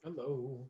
Hello.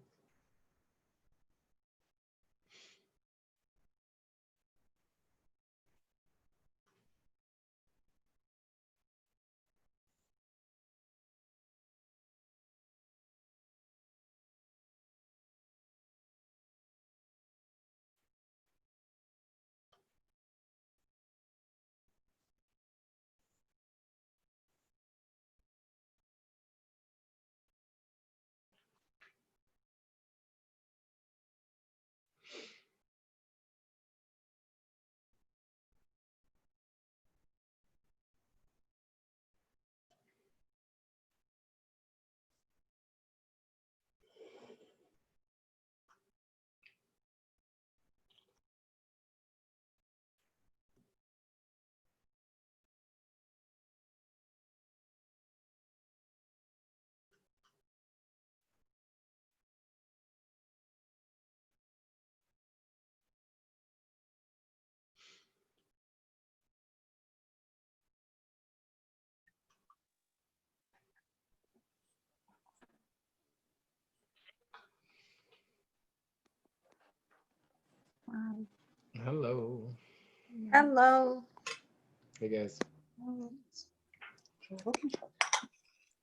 Hello. Hello. Hey guys.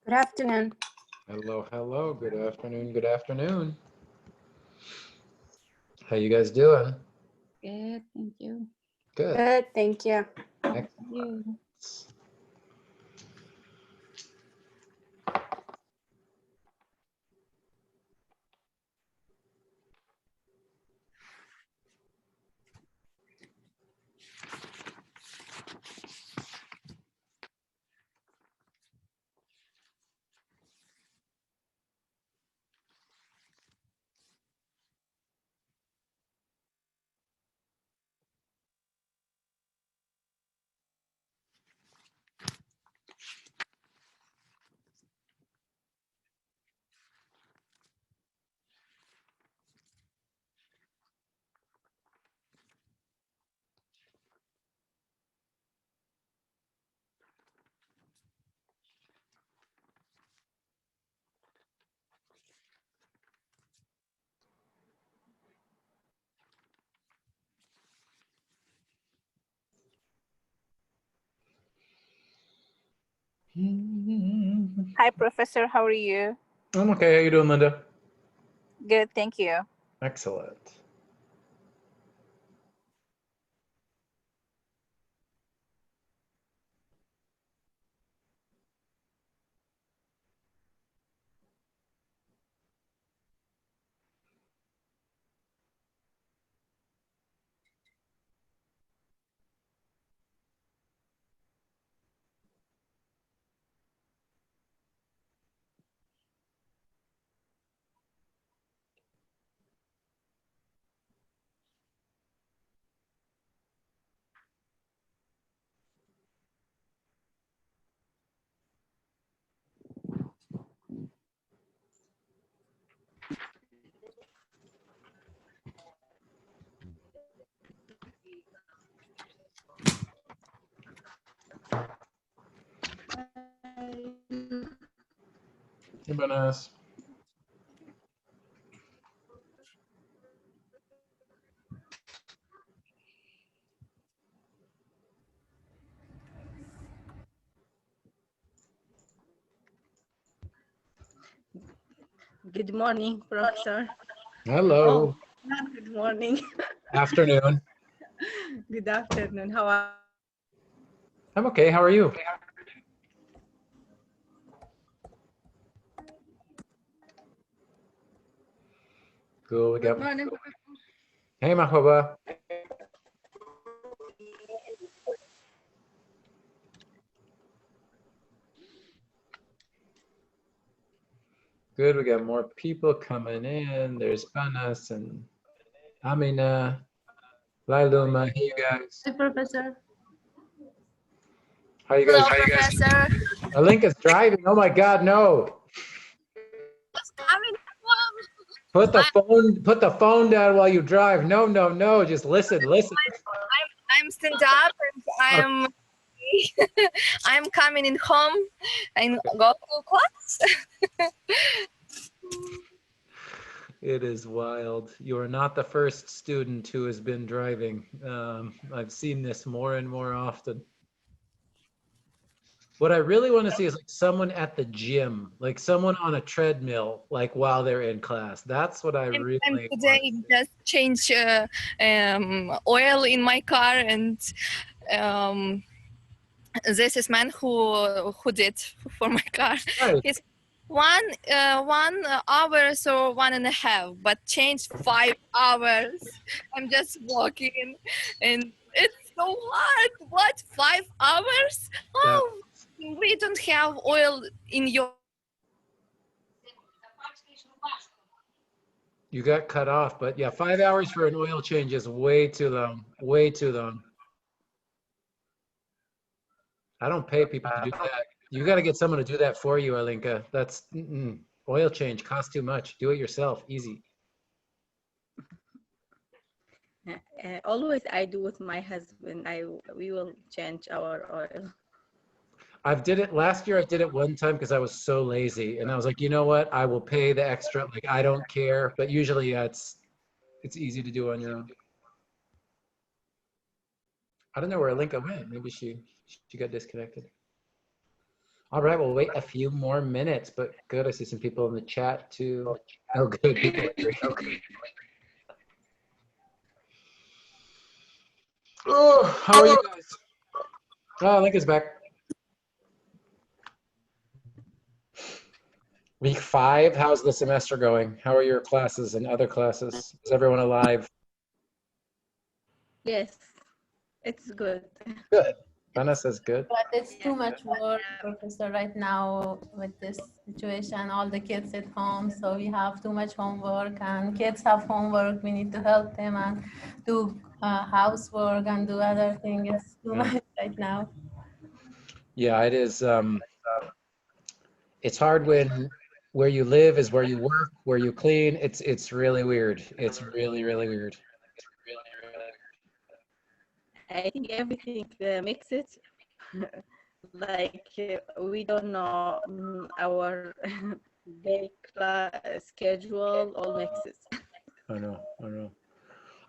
Good afternoon. Hello, hello. Good afternoon. Good afternoon. How you guys doing? Good, thank you. Good. Good, thank you. Excellent. Hi, Professor. How are you? I'm okay. How you doing, Linda? Good, thank you. Excellent. Hey, Vanessa. Good morning, Professor. Hello. Oh, not good morning. Afternoon. Good afternoon. How are I'm okay. How are you? Cool. We Good got. morning. Hey, Mahbaba. Good. We got more people coming in. There's Panas and Amina, Lailuma. Hey, you guys. Hi, Professor. How you guys? Hello, Professor. Link is driving. Oh my God, no. Put the phone down while you drive. No, no, no. Just listen, listen. I'm stand up and I'm I'm coming in home and go to class. It is wild. You are not the first student who has been driving. I've seen this more and more often. What I really want to see is like someone at the gym, like someone on a treadmill, like while they're in class. That's what I really And want today to see. just change oil in my car, and this is man who did for my car. Right. It's 1 hour or 1.5, but changed 5 hours. I'm just walking, and it's so hard. What, 5 hours? Yeah. Oh, we don't have oil in your. You got cut off, but yeah, 5 hours for an oil change is way too long. Way too long. I don't pay people to do that. You got to get someone to do that for you, Alinka. That's oil change costs too much. Do it yourself, easy. Always I do with my husband. We will change our oil. I've did it last year. I did it one time because I was so lazy, and I was like, you know what? I will pay the extra. Like I don't care. But usually, yeah, it's easy to do on your own. I don't know where Alinka went. Maybe she got disconnected. All right, we'll wait a few more minutes. But good, I see some people in the chat too. Oh, good. People agree. Okay. Oh, how are you guys? Oh, Lincoln's back. Week 5, how's the semester going? How are your classes and other classes? Is everyone alive? Yes, it's good. Good. Vanna says good. But it's too much work, Professor, right now with this situation, all the kids at home, so we have too much homework, and kids have homework, we need to help them and do housework and do other things. It's too much right now. Yeah, it is. It's hard when where you live is where you work, where you clean. It's really weird. It's really, really weird. I think everything mixes. Like we don't know our day class schedule all mixes. I know, I know.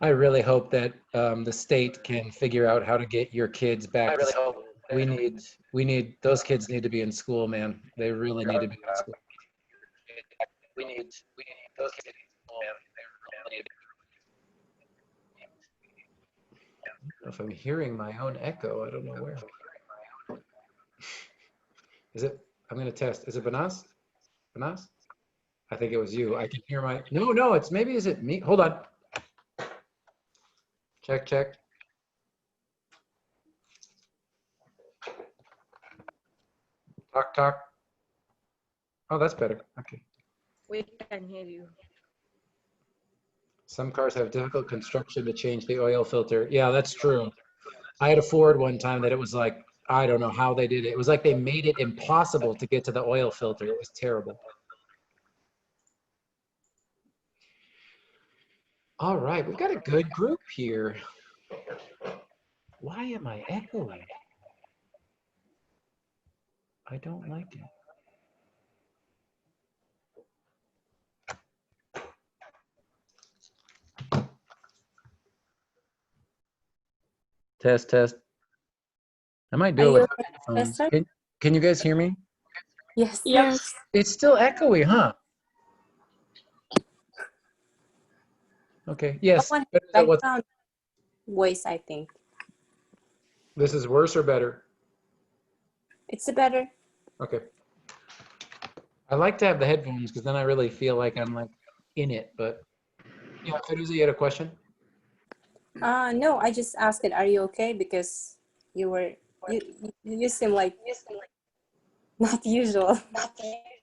I really hope that the state can figure out how to get your kids back to school. We need those kids need to be in school, man. They really need to be in school. We need those kids in school, man. They really need to be. I don't know if I'm hearing my own echo. I don't know where. Is it? I'm gonna test. Is it Banas? Banas? I think it was you. I can hear my. No, it's maybe. Is it me? Hold on. Check, check. Talk, talk. Oh, that's better. Okay. We can hear you. Some cars have difficult construction to change the oil filter. Yeah, that's true. I had a Ford one time that it was like, I don't know how they did it. It was like they made it impossible to get to the oil filter. It was terrible. All right, we've got a good group here. Why am I echoing? I don't like it. Test, test. I might do Are it you with okay, headphones. Professor? Can you guys hear me? Yes. Yes. It's still echoey, huh? Okay, yes. Someone Better than what's- background voice, I think. This is worse or better? It's better. Okay. I like to have the headphones because then I really feel like I'm like in it, but yeah, Firuza, you had a question? No, I just asked it, are you okay? Because you seem like not usual.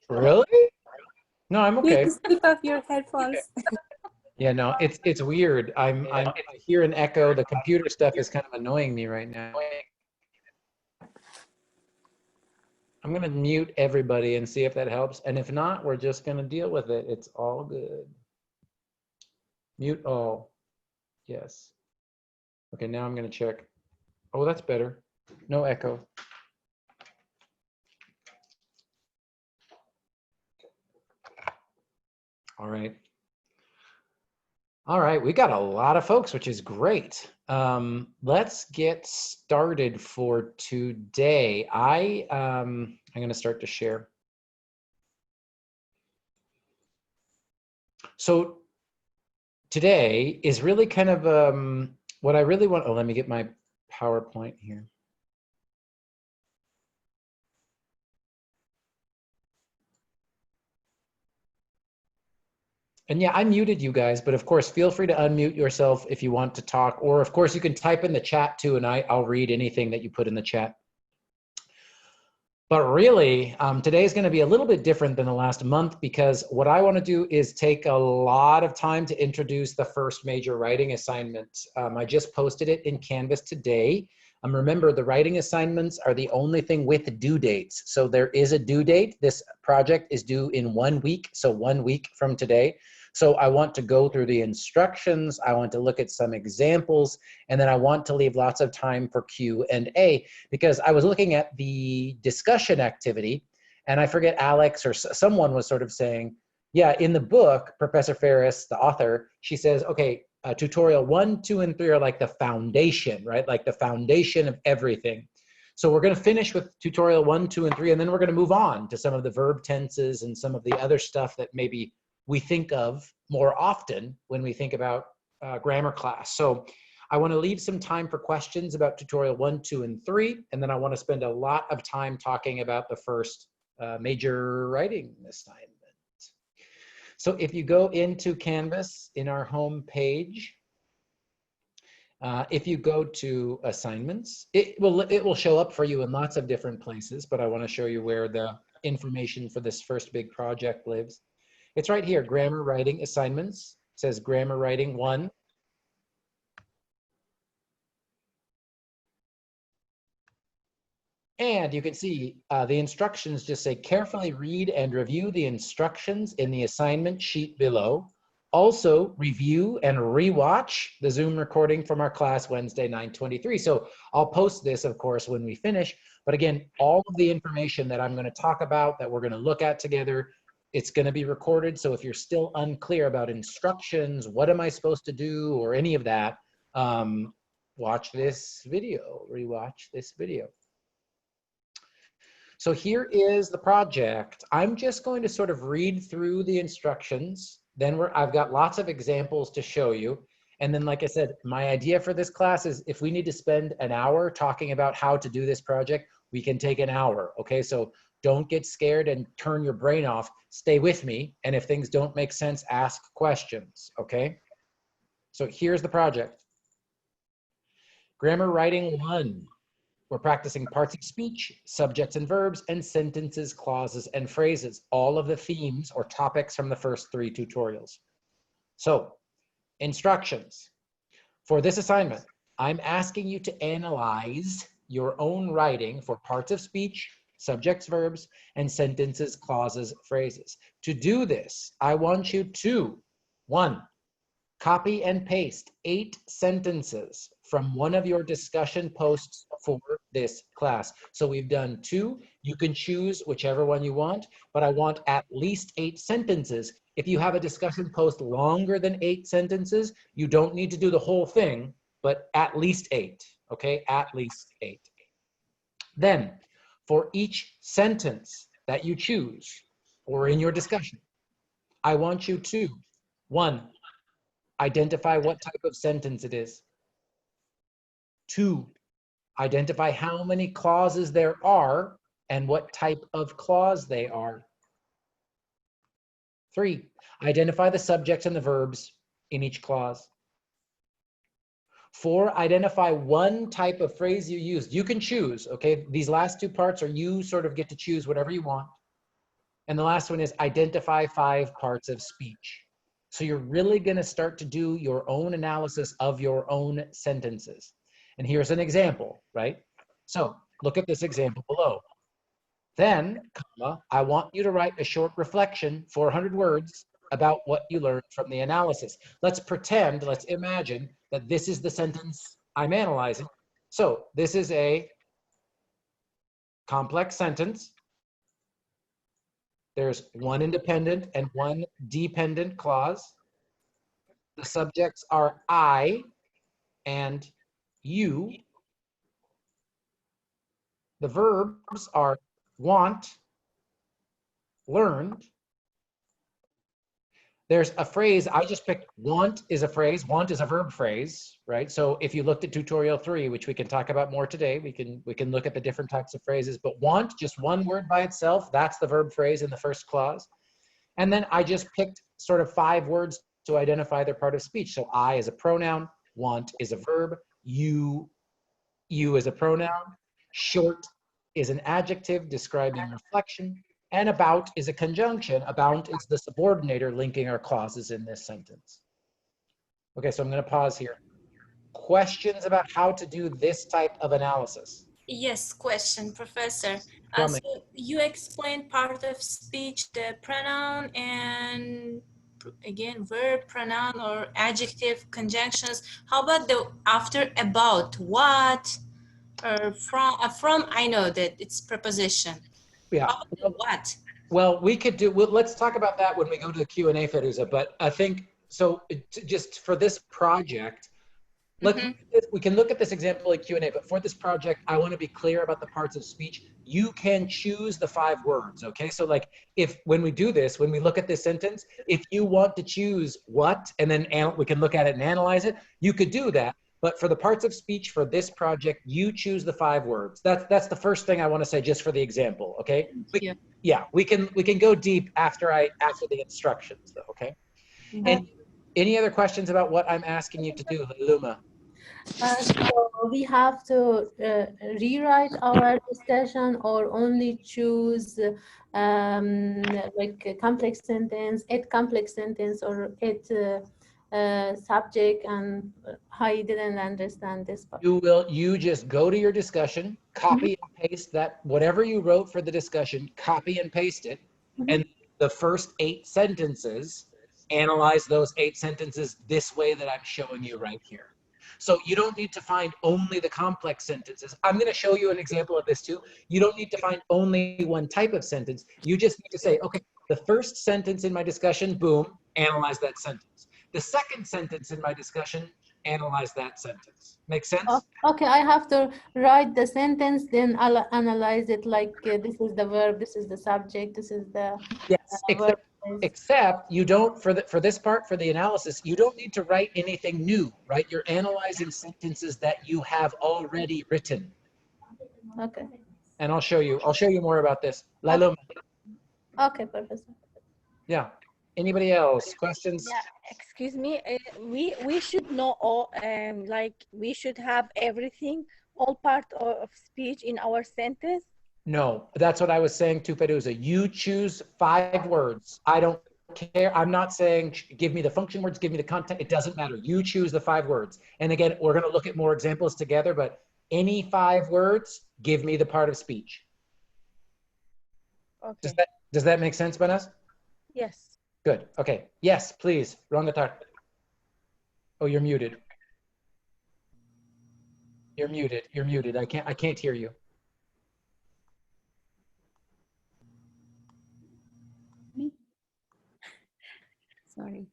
Really? No, I'm You okay. just took off your headphones. Yeah, no, it's weird. I hear an echo. The computer stuff is kind of annoying me right now. I'm gonna mute everybody and see if that helps. And if not, we're just gonna deal with it. It's all good. Mute all. Yes. Okay, now I'm gonna check. Oh, that's better. No echo. All right. All right, we got a lot of folks, which is great. Let's get started for today. I'm going to start to share. So today is really kind of what I really want. Oh, let me get my PowerPoint here. And yeah, I muted you guys, but of course, feel free to unmute yourself if you want to talk, or of course you can type in the chat too, and I'll read anything that you put in the chat. But really, today is going to be a little bit different than the last month, because what I want to do is take a lot of time to introduce the first major writing assignment. I just posted it in Canvas today. Remember, the writing assignments are the only thing with due dates. So there is a due date. This project is due in 1 week, so 1 week from today. So I want to go through the instructions, I want to look at some examples, and then I want to leave lots of time for Q&A, because I was looking at the discussion activity, and I forget, Alex or someone was sort of saying, yeah, in the book, Professor Ferris, the author, she says, okay, tutorial 1, 2, and 3 are like the foundation, right? Like the foundation of everything. So we're going to finish with tutorial 1, 2, and 3, and then we're going to move on to some of the verb tenses and some of the other stuff that maybe we think of more often when we think about grammar class. So I want to leave some time for questions about tutorial 1, 2, and 3, and then I want to spend a lot of time talking about the first major writing assignment. So if you go into Canvas in our home page, if you go to assignments, it will show up for you in lots of different places, but I want to show you where the information for this first big project lives. It's right here, grammar writing assignments. It says grammar writing 1. And you can see the instructions just say, carefully read and review the instructions in the assignment sheet below. Also review and rewatch the Zoom recording from our class Wednesday, 9/23. So I'll post this, of course, when we finish. But again, all of the information that I'm going to talk about, that we're going to look at together, it's going to be recorded. So if you're still unclear about instructions, what am I supposed to do, or any of that, watch this video, rewatch this video. So here is the project. I'm just going to sort of read through the instructions. Then I've got lots of examples to show you. And then, like I said, my idea for this class is if we need to spend an hour talking about how to do this project, we can take an hour, okay? So don't get scared and turn your brain off. Stay with me. And if things don't make sense, ask questions, okay? So here's the project. Grammar writing 1. We're practicing parts of speech, subjects and verbs, and sentences, clauses, and phrases, all of the themes or topics from the first 3 tutorials. So, instructions. For this assignment, I'm asking you to analyze your own writing for parts of speech, subjects, verbs, and sentences, clauses, phrases. To do this, I want you to, 1, copy and paste 8 sentences from one of your discussion posts for this class. So we've done 2. You can choose whichever one you want, but I want at least 8 sentences. If you have a discussion post longer than 8 sentences, you don't need to do the whole thing, but at least 8, okay? At least 8. Then, for each sentence that you choose, or in your discussion, I want you to, 1, identify what type of sentence it is. 2, identify how many clauses there are and what type of clause they are. 3, identify the subjects and the verbs in each clause. 4, identify one type of phrase you used. You can choose, okay? These last 2 parts are you sort of get to choose whatever you want. And the last one is identify 5 parts of speech. So you're really going to start to do your own analysis of your own sentences. And here's an example, right? So look at this example below. Then, comma, I want you to write a short reflection, 400 words, about what you learned from the analysis. Let's pretend, let's imagine that this is the sentence I'm analyzing. So this is a complex sentence. There's one independent and one dependent clause. The subjects are I and you. The verbs are want, learned. There's a phrase, I just picked want is a phrase, want is a verb phrase, right? So if you looked at tutorial 3, which we can talk about more today, we can look at the different types of phrases, but want, just one word by itself, that's the verb phrase in the first clause. And then I just picked sort of 5 words to identify their part of speech. So I is a pronoun, want is a verb, you is a pronoun, short is an adjective describing reflection, and about is a conjunction. About is the subordinator linking our clauses in this sentence. Okay, so I'm going to pause here. Questions about how to do this type of analysis? Yes, question, Professor. Tell me. So you explained part of speech, the pronoun and again, verb, pronoun, or adjective conjunctions. How about the after about, what, or from I know that it's preposition. Yeah. How about the what? Well, we could do, let's talk about that when we go to the Q&A, Feruza, but I think, so just for this project, we can look at this example in Q&A, but for this project, I want to be clear about the parts of speech. You can choose the 5 words, okay? So like, when we do this, when we look at this sentence, if you want to choose what, and then we can look at it and analyze it, you could do that. But for the parts of speech for this project, you choose the 5 words. That's the first thing I want to say just for the example, okay? Yeah, we can go deep after the instructions though, okay? Any other questions about what I'm asking you to do, Luma? So we have to rewrite our discussion or only choose like a complex sentence, 8 complex sentence or 8 subject, and I didn't understand this part. You just go to your discussion, copy and paste that, whatever you wrote for the discussion, copy and paste it, and the first 8 sentences, analyze those 8 sentences this way that I'm showing you right here. So you don't need to find only the complex sentences. I'm going to show you an example of this too. You don't need to find only one type of sentence. You just need to say, okay, the first sentence in my discussion, boom, analyze that sentence. The second sentence in my discussion, analyze that sentence. Make sense? Okay, I have to write the sentence, then I'll analyze it like this is the verb, this is the subject, this is the yes, except you don't, for this part, for the analysis, you don't need to write anything new, right? You're analyzing sentences that you have already written. Okay. And I'll show you more about this. Lailum. Okay, Professor. Yeah. Anybody else? Questions? Yeah, excuse me. We should know all, like we should have everything, all part of speech in our sentence. No, that's what I was saying to Feruza. You choose 5 words. I don't care. I'm not saying give me the function words, give me the content. It doesn't matter. You choose the 5 words. And again, we're going to look at more examples together, but any 5 words, give me the part of speech. Okay. Does that make sense, Banas? Yes. Good. Okay. Yes, please. Rangatar. Oh, you're muted. You're muted. You're muted. I can't hear you. Me? Sorry.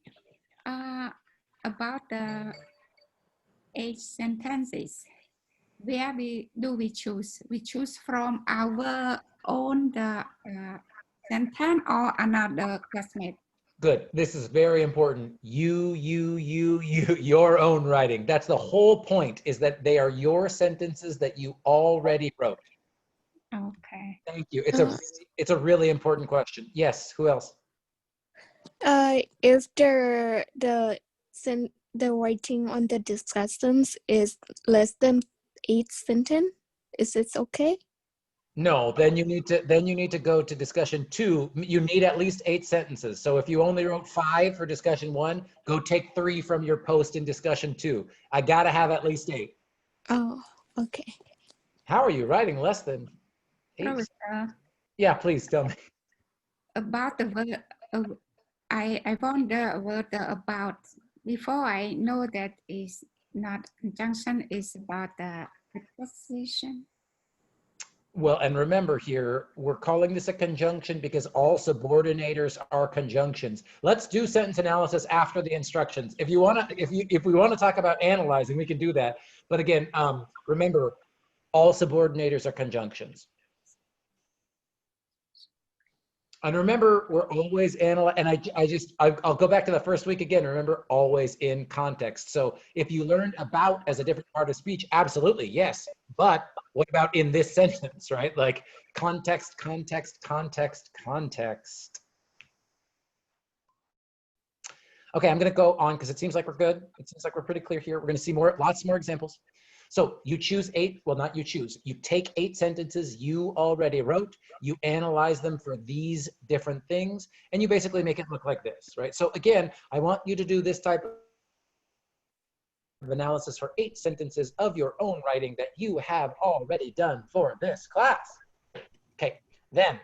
About the 8 sentences, where do we choose? We choose from our own sentence or another classmate? Good. This is very important. Your own writing. That's the whole point, is that they are your sentences that you already wrote. Okay. Thank you. It's a really important question. Yes, who else? If the writing on the discussions is less than 8 sentences, is it okay? No, then you need to go to discussion 2. You need at least 8 sentences. So if you only wrote 5 for discussion 1, go take 3 from your post in discussion 2. I gotta have at least 8. Oh, okay. How are you writing less than 8? Professor, Yeah, please tell me. about the word, I want the word about. Before I know that is not conjunction, is about the preposition. Well, and remember here, we're calling this a conjunction because all subordinators are conjunctions. Let's do sentence analysis after the instructions. If you want to, if we want to talk about analyzing, we can do that. But again, remember, all subordinators are conjunctions. And remember, we're always analyzing, and I'll go back to the first week again. Remember, always in context. So if you learned about as a different part of speech, absolutely, yes. But what about in this sentence, right? Like context, context, context, context. Okay, I'm gonna go on because it seems like we're good. It seems like we're pretty clear here. We're gonna see lots more examples. So you choose 8, well, not you choose, you take 8 sentences you already wrote, you analyze them for these different things, and you basically make it look like this, right? So again, I want you to do this type of analysis for 8 sentences of your own writing that you have already done for this class. Okay, then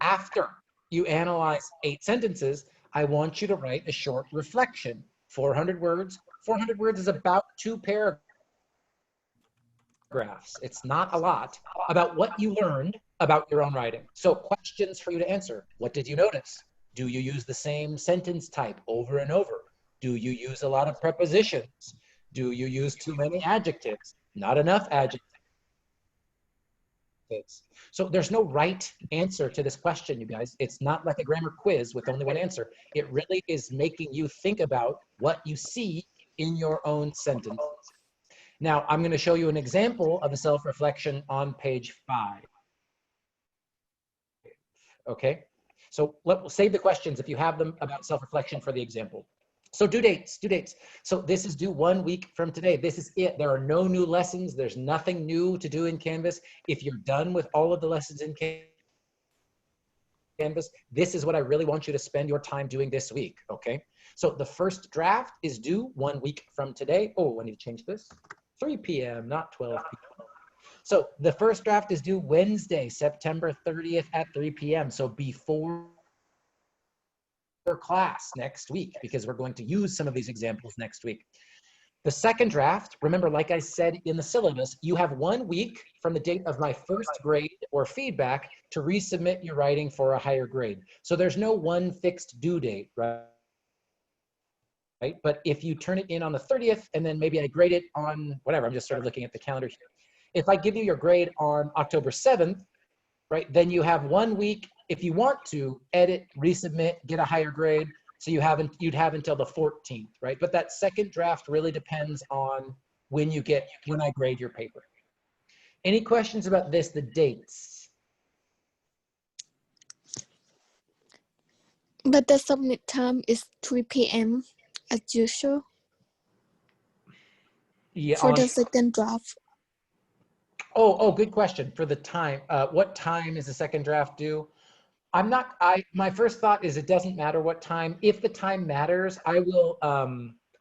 after you analyze 8 sentences, I want you to write a short reflection, 400 words. 400 words is about 2 paragraphs. It's not a lot, about what you learned about your own writing. So questions for you to answer. What did you notice? Do you use the same sentence type over and over? Do you use a lot of prepositions? Do you use too many adjectives? Not enough adjectives. So there's no right answer to this question, you guys. It's not like a grammar quiz with only one answer. It really is making you think about what you see in your own sentence. Now, I'm going to show you an example of a self-reflection on page 5. Okay, so let's save the questions if you have them about self-reflection for the example. So due dates. So this is due 1 week from today. This is it. There are no new lessons. There's nothing new to do in Canvas. If you're done with all of the lessons in Canvas, this is what I really want you to spend your time doing this week, okay? So the first draft is due 1 week from today. Oh, I need to change this. 3 p.m., not 12 p.m. So the first draft is due Wednesday, September 30th at 3 p.m. So before class next week, because we're going to use some of these examples next week. The second draft, remember, like I said in the syllabus, you have 1 week from the date of my first grade or feedback to resubmit your writing for a higher grade. So there's no one fixed due date, right? But if you turn it in on the 30th and then maybe I grade it on whatever, I'm just sort of looking at the calendar here. If I give you your grade on October 7th, right, then you have 1 week if you want to edit, resubmit, get a higher grade. So you'd have until the 14th, right? But that second draft really depends on when I grade your paper. Any questions about this, the dates? But the submit time is 3 p.m. as usual Yeah, for the second draft. Oh, good question. For the time, what time is the second draft due? My first thought is it doesn't matter what time. If the time matters, I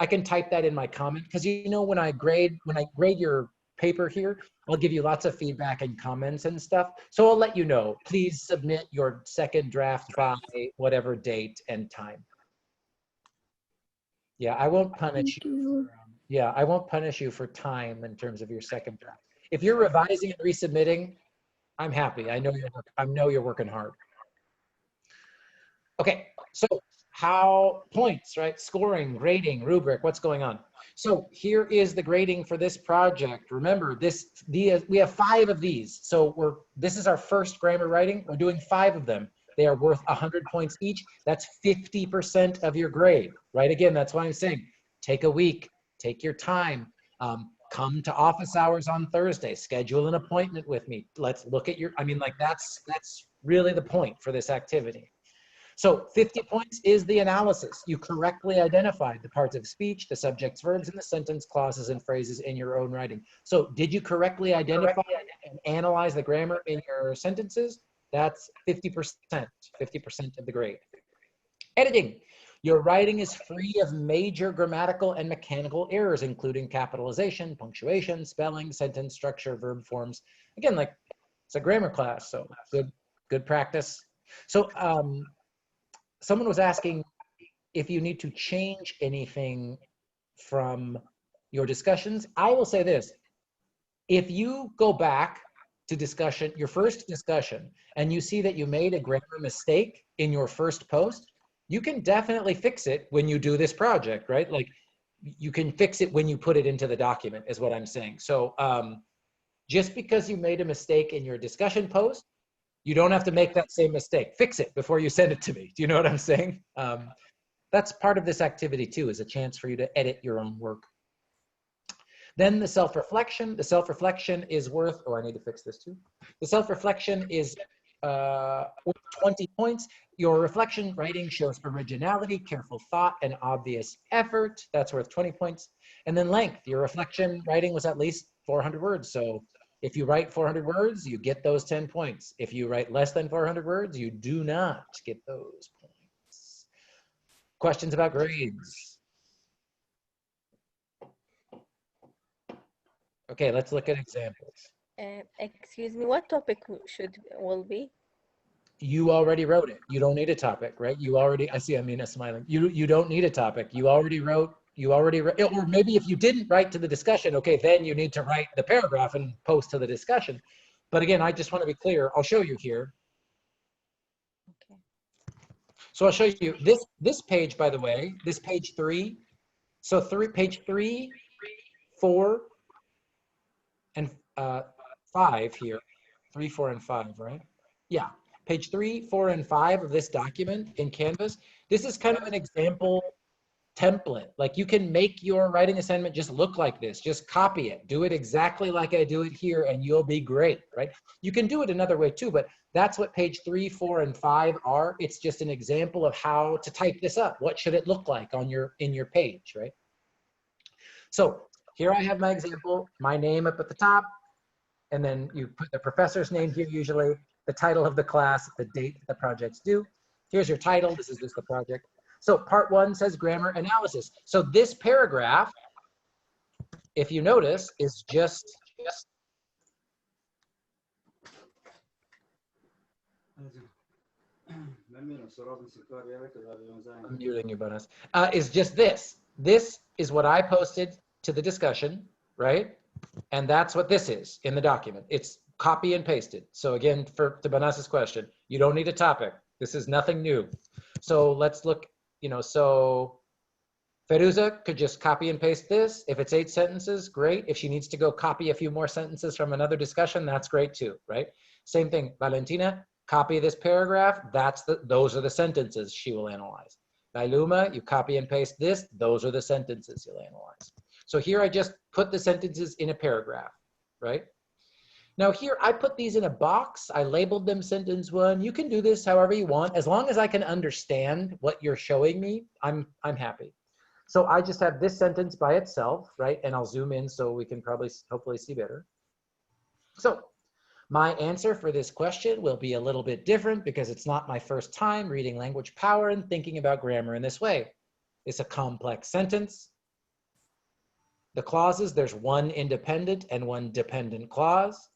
can type that in my comment, because you know, when I grade your paper here, I'll give you lots of feedback and comments and stuff. So I'll let you know, please submit your second draft by whatever date and time. Yeah, I won't punish you. Yeah, I won't punish you for time in terms of your second draft. If you're revising and resubmitting, I'm happy. I know you're working hard. Okay, so how points, right? Scoring, grading, rubric, what's going on? So here is the grading for this project. Remember, we have 5 of these. So this is our first grammar writing. We're doing 5 of them. They are worth 100 points each. That's 50% of your grade, right? Again, that's why I'm saying, take a week, take your time. Come to office hours on Thursday, schedule an appointment with me. Let's look at that's really the point for this activity. So 50 points is the analysis. You correctly identified the parts of speech, the subjects, verbs, and the sentence clauses and phrases in your own writing. So did you correctly identify and analyze the grammar in your sentences? That's 50% of the grade. Editing. Your writing is free of major grammatical and mechanical errors, including capitalization, punctuation, spelling, sentence structure, verb forms. Again, like it's a grammar class, so good practice. So someone was asking if you need to change anything from your discussions. I will say this: if you go back to discussion, your first discussion, and you see that you made a grammar mistake in your first post, you can definitely fix it when you do this project, right? Like you can fix it when you put it into the document is what I'm saying. So just because you made a mistake in your discussion post, you don't have to make that same mistake. Fix it before you send it to me. Do you know what I'm saying? That's part of this activity too, is a chance for you to edit your own work. Then the self-reflection. The self-reflection is worth, oh, I need to fix this too. The self-reflection is worth 20 points. Your reflection writing shows originality, careful thought, and obvious effort. That's worth 20 points. And then length. Your reflection writing was at least 400 words. So if you write 400 words, you get those 10 points. If you write less than 400 words, you do not get those points. Questions about grades? Okay, let's look at examples. Excuse me, what topic will be? You already wrote it. You don't need a topic, right? You already, I see Amina smiling. You don't need a topic. You already wrote, or maybe if you didn't write to the discussion, okay, then you need to write the paragraph and post to the discussion. But again, I just want to be clear. I'll show you here. Okay. So I'll show you this page, by the way, this page 3. So page 3, 4, and 5 here. 3, 4, and 5, right? Yeah. Page 3, 4, and 5 of this document in Canvas. This is kind of an example template. Like you can make your writing assignment just look like this. Just copy it. Do it exactly like I do it here and you'll be great, right? You can do it another way too, but that's what page 3, 4, and 5 are. It's just an example of how to type this up. What should it look like on in your page, right? So here I have my example, my name up at the top, and then you put the professor's name here usually, the title of the class, the date the project's due. Here's your title, this is just the project. So part 1 says grammar analysis. So this paragraph, if you notice, is just I'm muting you, Bonas. Is just this. This is what I posted to the discussion, right? And that's what this is in the document. It's copy and pasted. So again, to Banas's question, you don't need a topic. This is nothing new. So let's look, so Feruza could just copy and paste this. If it's 8 sentences, great. If she needs to go copy a few more sentences from another discussion, that's great too, right? Same thing, Valentina, copy this paragraph. Those are the sentences she will analyze. Nailuma, you copy and paste this. Those are the sentences you'll analyze. So here I just put the sentences in a paragraph, right? Now here I put these in a box. I labeled them sentence 1. You can do this however you want. As long as I can understand what you're showing me, I'm happy. So I just have this sentence by itself, right? And I'll zoom in so we can hopefully see better. So my answer for this question will be a little bit different because it's not my first time reading language power and thinking about grammar in this way. It's a complex sentence. The clauses, there's one independent and one dependent clause.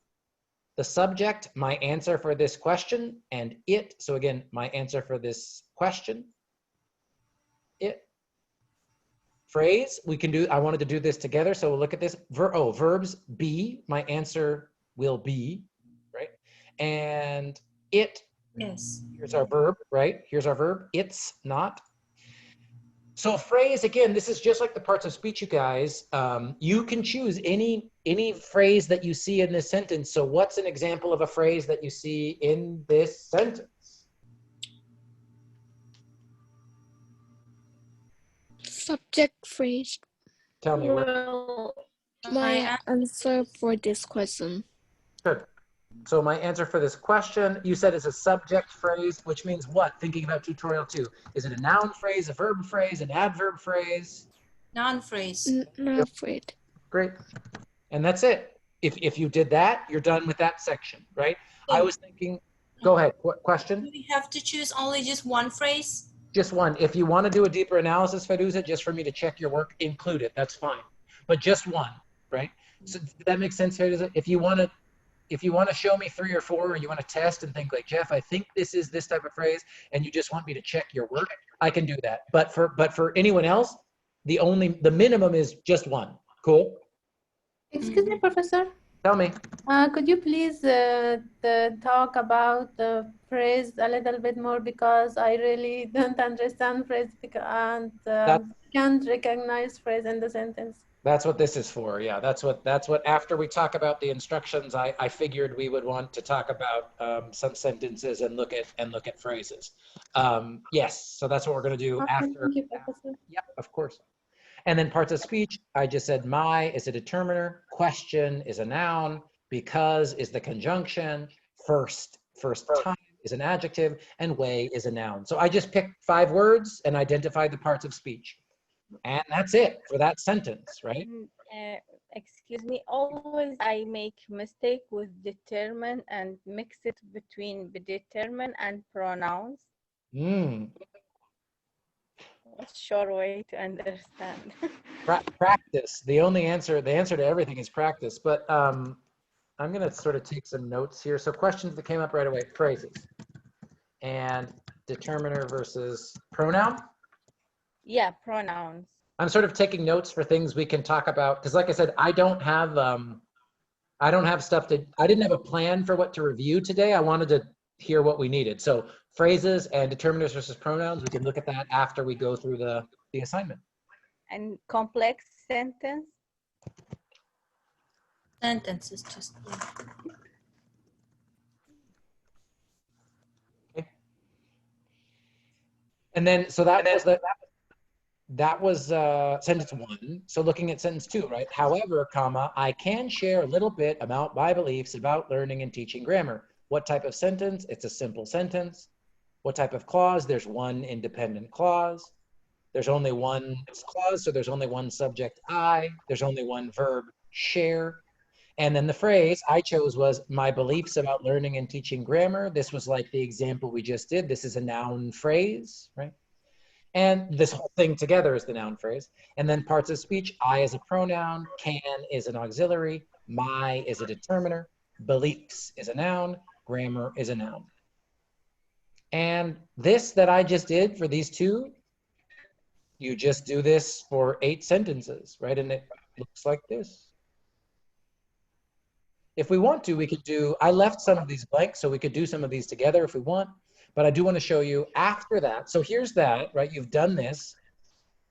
The subject, my answer for this question, and it. So again, my answer for this question, it. Phrase, we can do, I wanted to do this together. So we'll look at this. Verbs, be, my answer will be, right? And it, Yes. here's our verb, right? Here's our verb, it's not. So phrase, again, this is just like the parts of speech, you guys. You can choose any phrase that you see in this sentence. So what's an example of a phrase that you see in this sentence? Subject phrase. Tell me. Well, My answer for this question. Good. So my answer for this question, you said is a subject phrase, which means what? Thinking about tutorial 2. Is it a noun phrase, a verb phrase, an adverb phrase? Noun phrase. Not afraid. Great. And that's it. If you did that, you're done with that section, right? I was thinking, go ahead, question? Do we have to choose only just one phrase? Just one. If you want to do a deeper analysis, Feduza, just for me to check your work, include it. That's fine. But just one, right? So does that make sense, Feduza? If you want to show me 3 or 4, or you want to test and think like, Jeff, I think this is this type of phrase, and you just want me to check your work, I can do that. But for anyone else, the minimum is just one. Cool? Excuse me, Professor. Tell me. Could you please talk about the phrase a little bit more, because I really don't understand phrase and That, can't recognize phrase in the sentence. that's what this is for. Yeah, that's what after we talk about the instructions, I figured we would want to talk about some sentences and look at phrases. Yes, so that's what we're going to do Okay, after. thank you, Professor. Yep, of course. And then parts of speech, I just said my is a determiner, question is a noun, because is the conjunction, first time is an adjective, and way is a noun. So I just picked 5 words and identified the parts of speech. And that's it for that sentence, right? Excuse me, always I make mistake with determine and mix it between determine and pronouns. Mm. What's short way to understand? Practice. The answer to everything is practice. But I'm going to sort of take some notes here. So questions that came up right away, phrases. And determiner versus pronoun. Yeah, pronouns. I'm sort of taking notes for things we can talk about, because like I said, I don't have stuff I didn't have a plan for what to review today. I wanted to hear what we needed. So phrases and determiners versus pronouns, we can look at that after we go through the assignment. And complex sentence? Sentences just. Okay. And then, so that was sentence 1. So looking at sentence 2, right? However, comma, I can share a little bit about my beliefs about learning and teaching grammar. What type of sentence? It's a simple sentence. What type of clause? There's one independent clause. There's only one clause, so there's only one subject, I. There's only one verb, share. And then the phrase I chose was my beliefs about learning and teaching grammar. This was like the example we just did. This is a noun phrase, right? And this whole thing together is the noun phrase. And then parts of speech, I is a pronoun, can is an auxiliary, my is a determiner, beliefs is a noun, grammar is a noun. And this that I just did for these 2, you just do this for 8 sentences, right? And it looks like this. If we want to, we could do, I left some of these blank, so we could do some of these together if we want. But I do want to show you after that. So here's that, right? You've done this.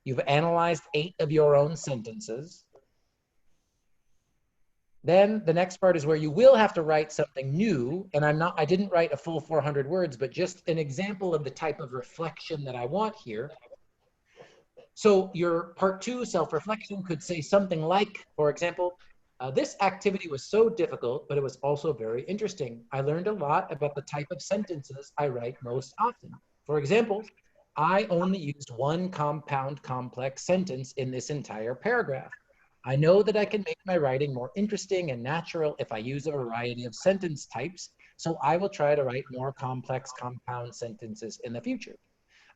You've analyzed 8 of your own sentences. Then the next part is where you will have to write something new. And I didn't write a full 400 words, but just an example of the type of reflection that I want here. So your part 2 self-reflection could say something like, for example, this activity was so difficult, but it was also very interesting. I learned a lot about the type of sentences I write most often. For example, I only used one compound complex sentence in this entire paragraph. I know that I can make my writing more interesting and natural if I use a variety of sentence types, so I will try to write more complex compound sentences in the future.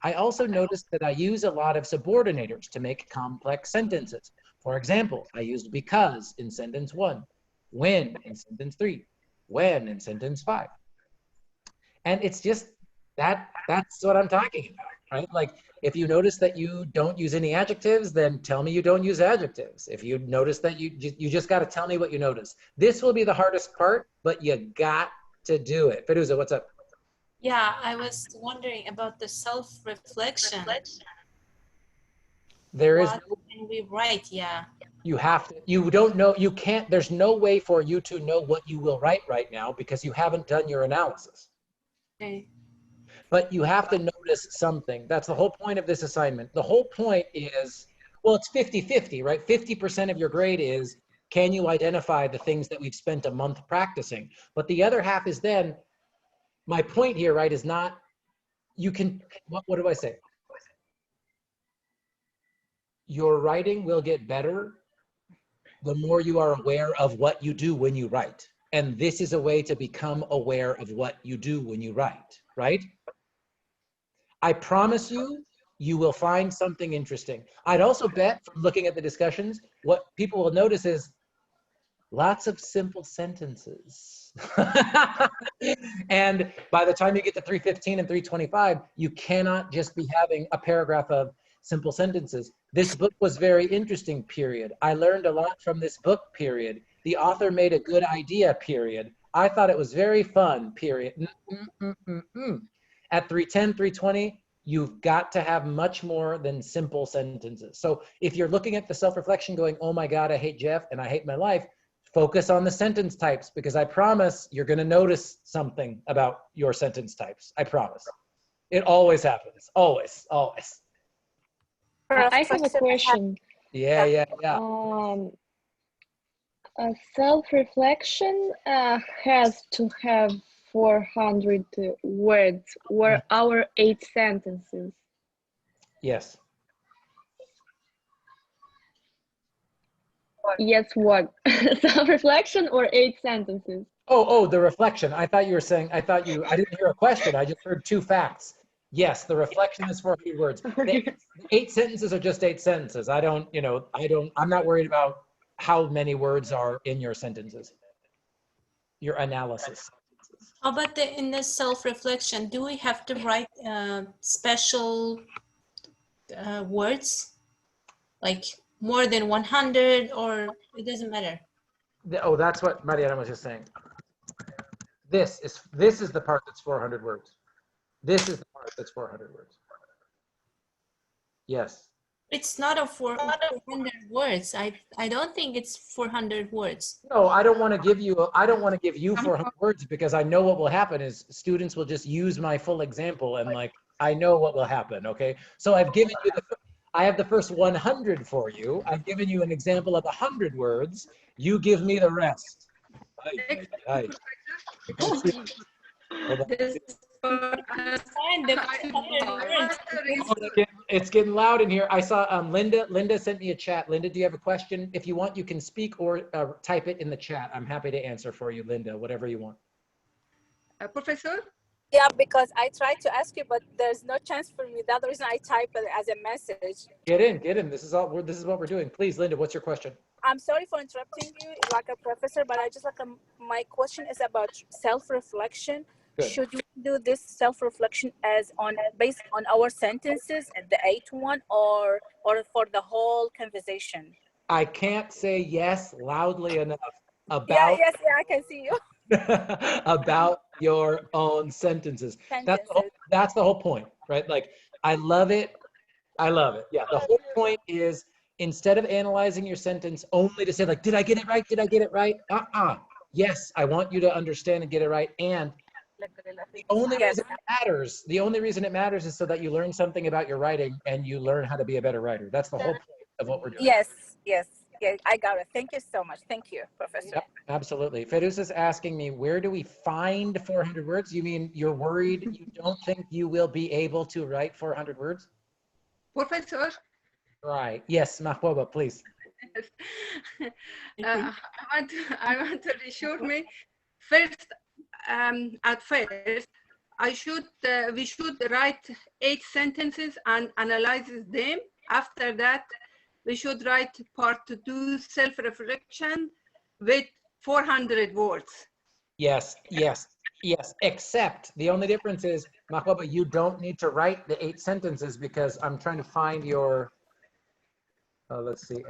I also noticed that I use a lot of subordinators to make complex sentences. For example, I used because in sentence 1, when in sentence 3, when in sentence 5. And it's just that's what I'm talking about, right? Like if you notice that you don't use any adjectives, then tell me you don't use adjectives. If you notice that you just got to tell me what you notice. This will be the hardest part, but you got to do it. Firuza, what's up? Yeah, I was wondering about the self-reflection. There is what can we write? Yeah. You have to, you don't know, you can't, there's no way for you to know what you will write right now because you haven't done your analysis. Okay. But you have to notice something. That's the whole point of this assignment. The whole point is, well, it's 50-50, right? 50% of your grade is, can you identify the things that we've spent a month practicing? But the other half is then, my point here, right, is not, you can, what do I say? Your writing will get better the more you are aware of what you do when you write. And this is a way to become aware of what you do when you write, right? I promise you, you will find something interesting. I'd also bet from looking at the discussions, what people will notice is lots of simple sentences. And by the time you get to 315 and 325, you cannot just be having a paragraph of simple sentences. This book was very interesting, period. I learned a lot from this book, period. The author made a good idea, period. I thought it was very fun, period. At 310, 320, you've got to have much more than simple sentences. So if you're looking at the self-reflection going, oh my God, I hate Jeff and I hate my life, focus on the sentence types, because I promise you're going to notice something about your sentence types. I promise. It always happens. Always, always. I have a question. Yeah. Self-reflection has to have 400 words, were our 8 sentences. Yes. Yes, what? Self-reflection or 8 sentences? Oh, the reflection. I thought you were saying, I didn't hear a question. I just heard 2 facts. Yes, the reflection is 400 words. The 8 sentences are just 8 sentences. I'm not worried about how many words are in your sentences, your analysis. How about in the self-reflection, do we have to write special words, like more than 100, or it doesn't matter? Oh, that's what Mariana was just saying. This is the part that's 400 words. This is the part that's 400 words. Yes. It's not a 400 words. I don't think it's 400 words. No, I don't want to give you 400 words, because I know what will happen is students will just use my full example, and like I know what will happen. Okay, so I've given you I have the first 100 for you. I've given you an example of 100 words. You give me the rest. Aye. Hold on. It's getting loud in here. I saw Linda sent me a chat. Linda, do you have a question? If you want, you can speak or type it in the chat. I'm happy to answer for you, Linda, whatever you want. Professor? Yeah, because I tried to ask you, but there's no chance for me. That's the reason I type it as a message. Get in. This is what we're doing. Please, Linda, what's your question? I'm sorry for interrupting you, like a professor, but I just my question is about self-reflection. Good. Should we do this self-reflection based on our sentences at the 8th one, or for the whole conversation? I can't say yes loudly enough about. Yeah, I can see you. About your own sentences. That's the whole point, right? Like, I love it. Yeah, the whole point is, instead of analyzing your sentence only to say like, did I get it right? Did I get it right? Yes, I want you to understand and get it right. And the only reason it matters is so that you learn something about your writing and you learn how to be a better writer. That's the whole point of what we're doing. Yes, I got it. Thank you so much. Thank you, Professor. Yep, absolutely. Ferus is asking me, where do we find 400 words? You mean you're worried you don't think you will be able to write 400 words? Professor? Right. Yes, Mahbouba, please. I want to reassure me. First, at first, we should write 8 sentences and analyze them. After that, we should write part 2, self-reflection, with 400 words. Yes. Except the only difference is, Mahbouba, you don't need to write the 8 sentences, because I'm trying to find your, let's see.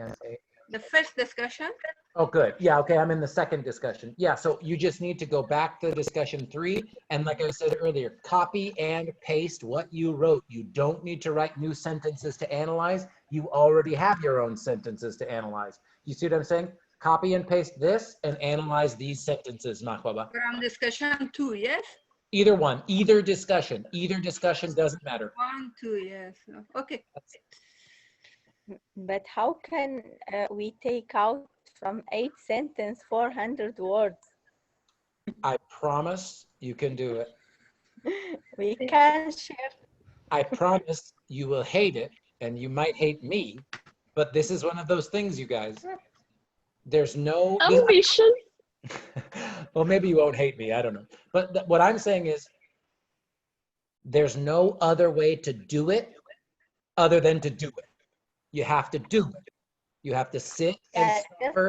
The first discussion. Oh, good. Yeah, okay, I'm in the second discussion. Yeah, so you just need to go back to discussion 3. And like I said earlier, copy and paste what you wrote. You don't need to write new sentences to analyze. You already have your own sentences to analyze. You see what I'm saying? Copy and paste this and analyze these sentences, Mahbouba. From discussion 2, yes? Either one, either discussion doesn't matter. 1, 2, yes. Okay. But how can we take out from 8 sentences 400 words? I promise you can do it. We can share. I promise you will hate it, and you might hate me, but this is one of those things, you guys. There's no ambition. Well, maybe you won't hate me, I don't know. But what I'm saying is, there's no other way to do it other than to do it. You have to do it. You have to sit and suffer.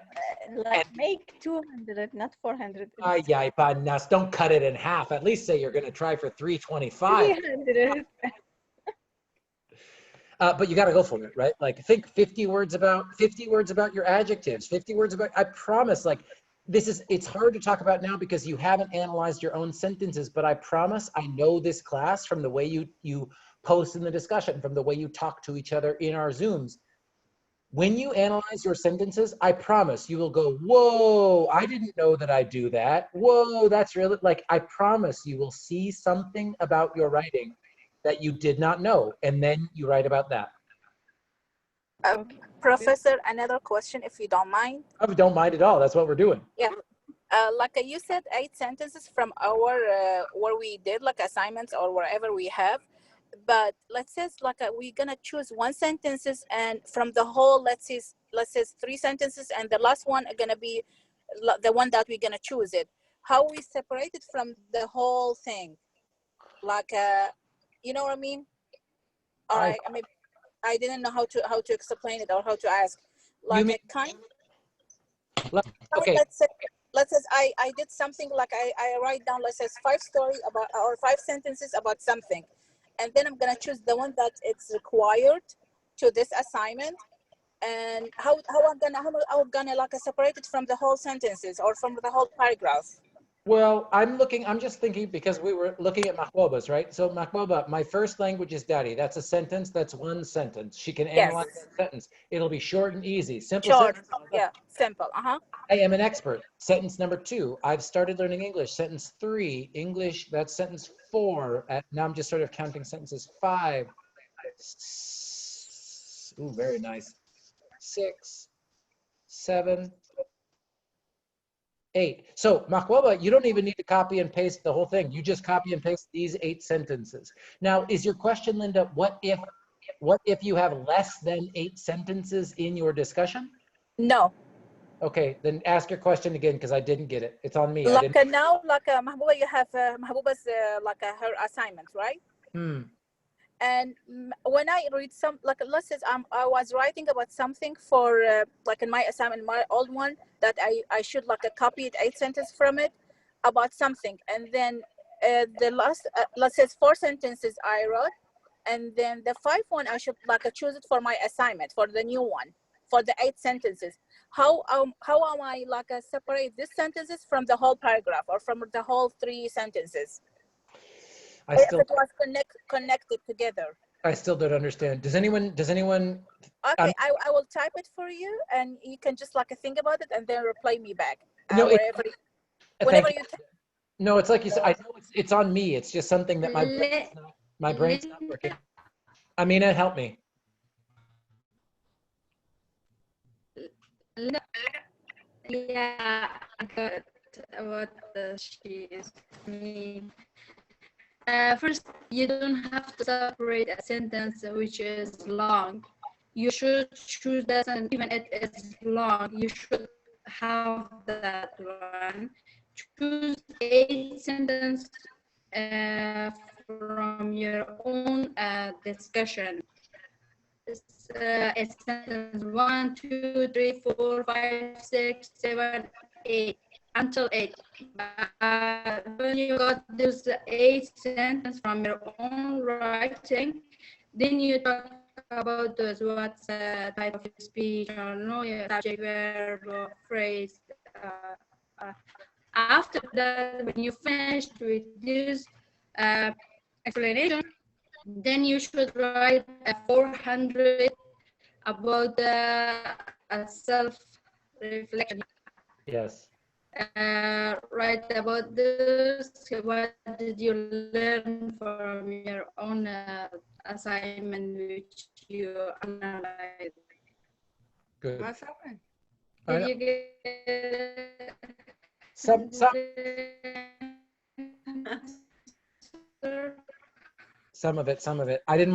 Make 200, not 400. Yeah, don't cut it in half. At least say you're going to try for 325. 300. But you got to go for it, right? Like think 50 words about your adjectives, 50 words about, I promise, like it's hard to talk about now because you haven't analyzed your own sentences, but I promise I know this class from the way you post in the discussion, from the way you talk to each other in our Zooms. When you analyze your sentences, I promise you will go, whoa, I didn't know that I do that. Whoa, that's really, like, I promise you will see something about your writing that you did not know, and then you write about that. Professor, another question, if you don't mind. I don't mind at all. That's what we're doing. Yeah. Like you said, 8 sentences from our where we did like assignments or wherever we have. But let's say like we're gonna choose 1 sentences, and from the whole, let's say 3 sentences, and the last one are gonna be the one that we're gonna choose it. How we separate it from the whole thing? Like you know what I mean? All right. I mean, I didn't know how to explain it or how to ask. Like a kind. Okay. Let's say I did something like I write down, let's say 5 story about or 5 sentences about something, and then I'm gonna choose the one that it's required to this assignment. And how I'm gonna like separate it from the whole sentences or from the whole paragraph? Well, I'm just thinking, because we were looking at Mahbubah's, right? So Mahbubah, my first language is Dari. That's a sentence. That's 1 sentence. She can analyze that sentence. It'll be short and easy. Simple. Short. Sentence. Yeah, simple. I am an expert. Sentence number 2. I've started learning English. Sentence 3. English. That's sentence 4. Now I'm just sort of counting sentences. 5. Ooh, very nice. 6, 7, 8. So Mahbubah, you don't even need to copy and paste the whole thing. You just copy and paste these 8 sentences. Now, is your question, Linda, what if you have less than 8 sentences in your discussion? No. Okay, then ask your question again, because I didn't get it. It's on me. Like now, like Mahbubah, you have Mahbubah's like her assignment, right? And when I read some, like let's say I was writing about something for like in my assignment, my old one, that I should like copy it 8 sentences from it about something, and then the last let's say 4 sentences I wrote, and then the 5th one I should like choose it for my assignment for the new one for the 8 sentences. How am I like separate these sentences from the whole paragraph or from the whole 3 sentences? If it was connected together. I still don't understand. Does anyone? Okay, I will type it for you, and you can just like think about it and then reply me back. No, whenever you. No, it's like you said. I know it's on me. It's just something that my brain's not working. Amina, help me. Yeah, I got what she is meaning. First, you don't have to separate a sentence which is long. You should choose that sentence, even if it is long. You should have that one. Choose 8 sentences from your own discussion. It's sentence 1, 2, 3, 4, 5, 6, 7, 8 until 8. When you got those 8 sentences from your own writing, then you talk about those what type of speech or no subject, verb, or phrase. After that, when you finished with this explanation, then you should write a 400 about the self-reflection. Yes. Write about this. What did you learn from your own assignment which you analyzed? Good. What's happened? Did you get some of it. I don't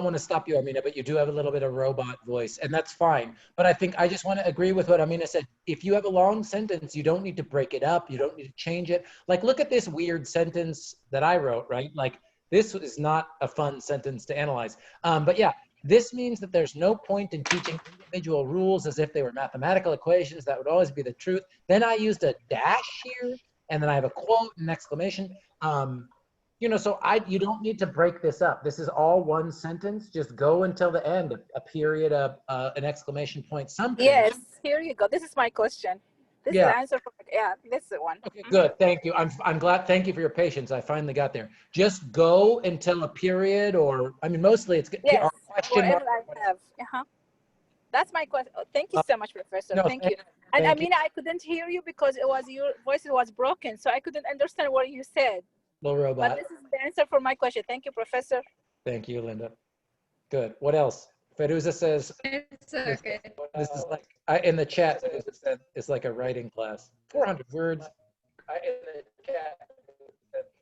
want to stop you, Amina, but you do have a little bit of robot voice, and that's fine. But I think I just want to agree with what Amina said. If you have a long sentence, you don't need to break it up. You don't need to change it. Like, look at this weird sentence that I wrote, right? Like, this is not a fun sentence to analyze. But yeah, this means that there's no point in teaching individual rules as if they were mathematical equations. That would always be the truth. Then I used a dash here, and then I have a quote and an exclamation. You know, so you don't need to break this up. This is all one sentence. Just go until the end, a period, an exclamation point, something. Yes, here you go. This is my question. This is Yeah. the answer for, yeah, this is the one. Okay, good. Thank you. I'm glad. Thank you for your patience. I finally got there. Just go until a period, or I mean, mostly it's Yes, our question mark. whatever I have. That's my question. Oh, thank you so much, Professor. No, thank you. And thank I mean, I couldn't hear you because it was your voice was broken, so I couldn't understand what you said. Little robot. But this is the answer for my question. Thank you, Professor. Thank you, Linda. Good. What else? Feruza says. It's okay. This is like in the chat. Feruza said it's like a writing class. 400 words. In the chat.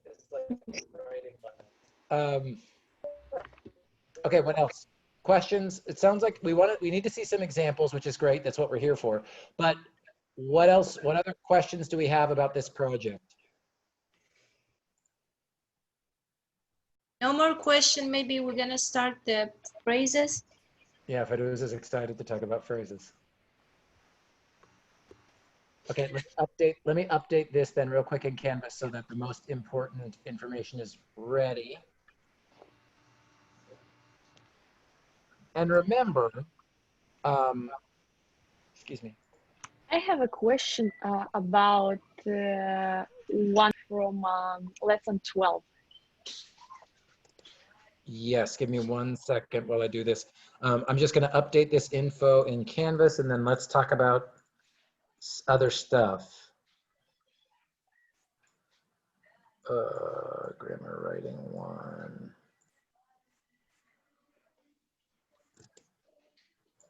It's like a writing class. Okay. What else? Questions? It sounds like we need to see some examples, which is great. That's what we're here for. But what else? What other questions do we have about this project? No more question. Maybe we're gonna start the phrases. Yeah, Feruza is excited to talk about phrases. Okay, let me update this then real quick in Canvas so that the most important information is ready. And remember, excuse me. I have a question about one from lesson 12. Yes, give me 1 second while I do this. I'm just going to update this info in Canvas, and then let's talk about other stuff. Grammar writing 1.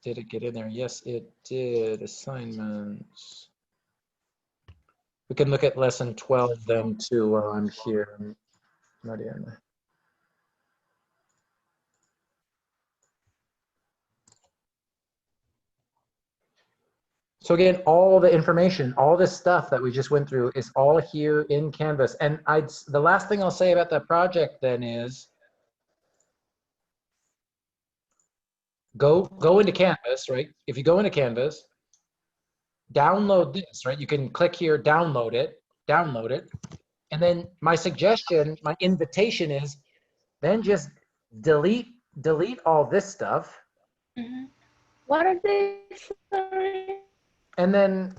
Did it get in there? Yes, it did. Assignments. We can look at lesson 12 then too while I'm here, Mariana. So again, all the information, all this stuff that we just went through is all here in Canvas. And the last thing I'll say about that project then is go into Canvas, right? If you go into Canvas, download this, right? You can click here, download it. And then my suggestion, my invitation is then just delete all this stuff. Mm-hmm. What are they? Sorry. And then,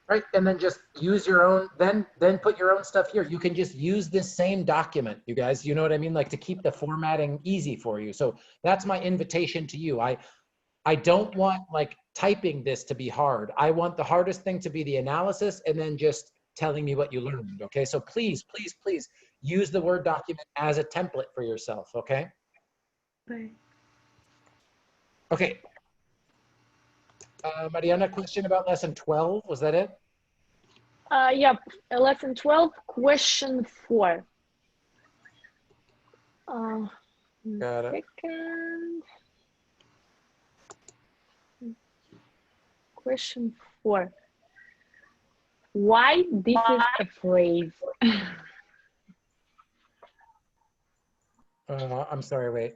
right, and then just use your own, then put your own stuff here. You can just use this same document, you guys, you know what I mean? Like to keep the formatting easy for you. So that's my invitation to you. I don't want like typing this to be hard. I want the hardest thing to be the analysis and then just telling me what you learned, okay? So please, please, please use the Word document as a template for yourself, okay? Right. Okay. Mariana, question about lesson 12, was that it? Yeah, lesson 12, question 4. Got it. Second. Question 4. Why this is a phrase? I'm sorry, wait.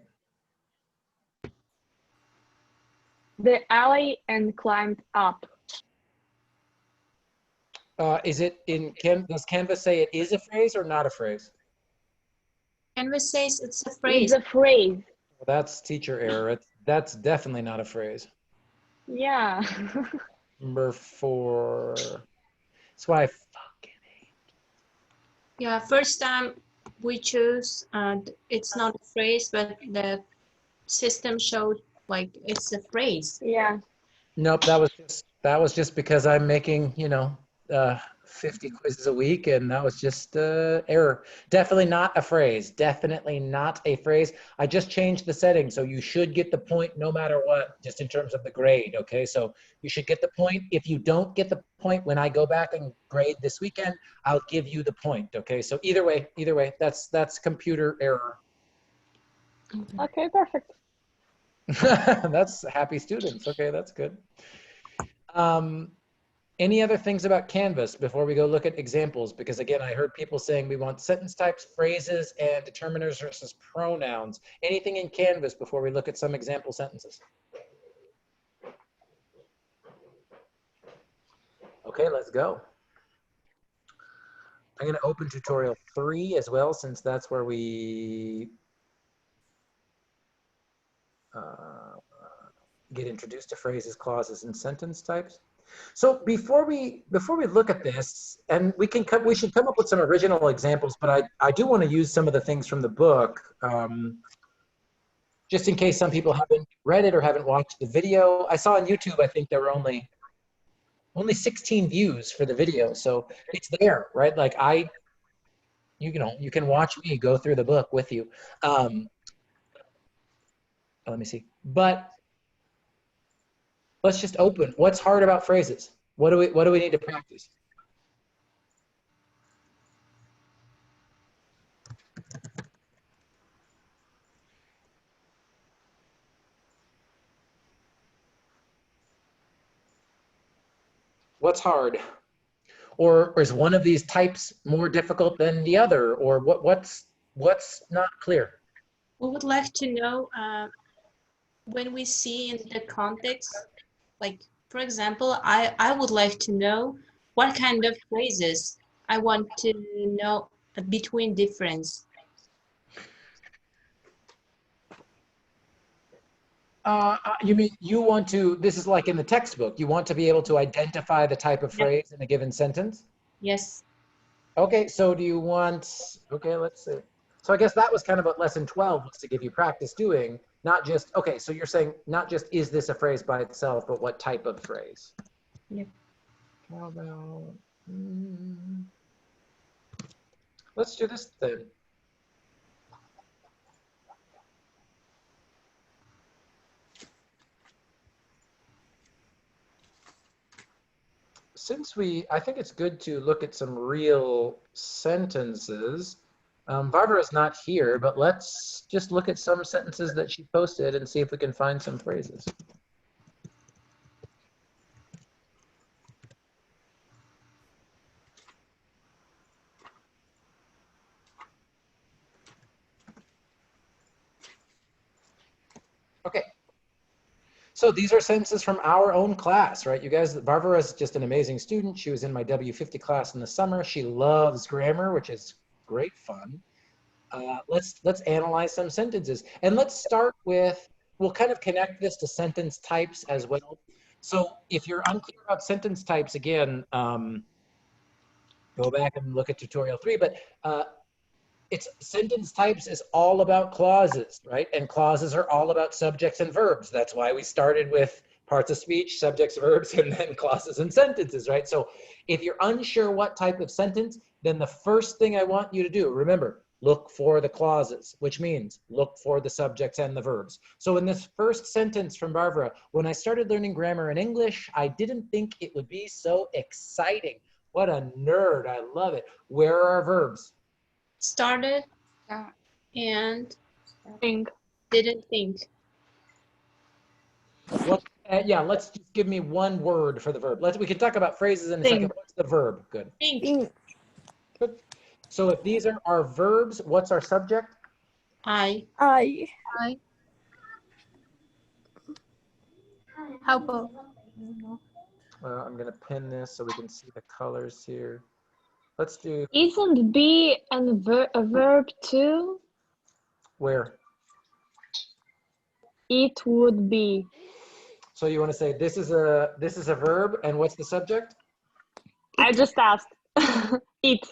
The alley and climbed up. Is it in, does Canvas say it is a phrase or not a phrase? Canvas says it's a phrase. It's a phrase. Well, that's teacher error. That's definitely not a phrase. Yeah. Number 4. That's why I fucking hate. Yeah, first time we choose, it's not a phrase, but the system showed like it's a phrase. Yeah. Nope, that was just because I'm making, 50 quizzes a week, and that was just error. Definitely not a phrase. Definitely not a phrase. I just changed the setting, so you should get the point no matter what, just in terms of the grade, okay? So you should get the point. If you don't get the point, when I go back and grade this weekend, I'll give you the point, okay? So either way, that's computer error. Okay, perfect. That's happy students. Okay, that's good. Any other things about Canvas before we go look at examples? Because again, I heard people saying we want sentence types, phrases, and determiners versus pronouns. Anything in Canvas before we look at some example sentences? Okay, let's go. I'm going to open tutorial 3 as well, since that's where we get introduced to phrases, clauses, and sentence types. So before we look at this, and we should come up with some original examples, but I do want to use some of the things from the book, just in case some people haven't read it or haven't watched the video. I saw on YouTube, I think there were only 16 views for the video, so it's there, right? Like you can watch me go through the book with you. Let me see, but let's just open. What's hard about phrases? What do we need to practice? What's hard? Or is one of these types more difficult than the other? Or what's not clear? We would like to know when we see in the context, like, for example, I would like to know what kind of phrases I want to know between difference. You mean you want to, this is like in the textbook, you want to be able to identify the type of phrase in a given sentence? Yes. Okay, so do you want, okay, let's see. So I guess that was kind of what lesson 12 was to give you practice doing, not just, okay, so you're saying not just is this a phrase by itself, but what type of phrase? Yep. How about, let's do this then. Since I think it's good to look at some real sentences. Barbara's not here, but let's just look at some sentences that she posted and see if we can find some phrases. Okay. So these are sentences from our own class, right? You guys, Barbara is just an amazing student. She was in my W50 class in the summer. She loves grammar, which is great fun. Let's analyze some sentences. And let's start with, we'll kind of connect this to sentence types as well. So if you're unclear about sentence types, again, go back and look at tutorial 3, but it's sentence types is all about clauses, right? And clauses are all about subjects and verbs. That's why we started with parts of speech, subjects, verbs, and then clauses and sentences, right? So if you're unsure what type of sentence, then the first thing I want you to do, remember, look for the clauses, which means look for the subjects and the verbs. So in this first sentence from Barbara, when I started learning grammar in English, I didn't think it would be so exciting. What a nerd, I love it. Where are our verbs? Started and didn't think. What? Yeah, let's just give me one word for the verb. We can talk about phrases in a second. What's the verb? Good. Think. Good. So if these are our verbs, what's our subject? I. How about? I'm going to pin this so we can see the colors here. Let's do. Isn't be a verb too? Where? It would be. So you want to say this is a verb, and what's the subject? I just asked. It.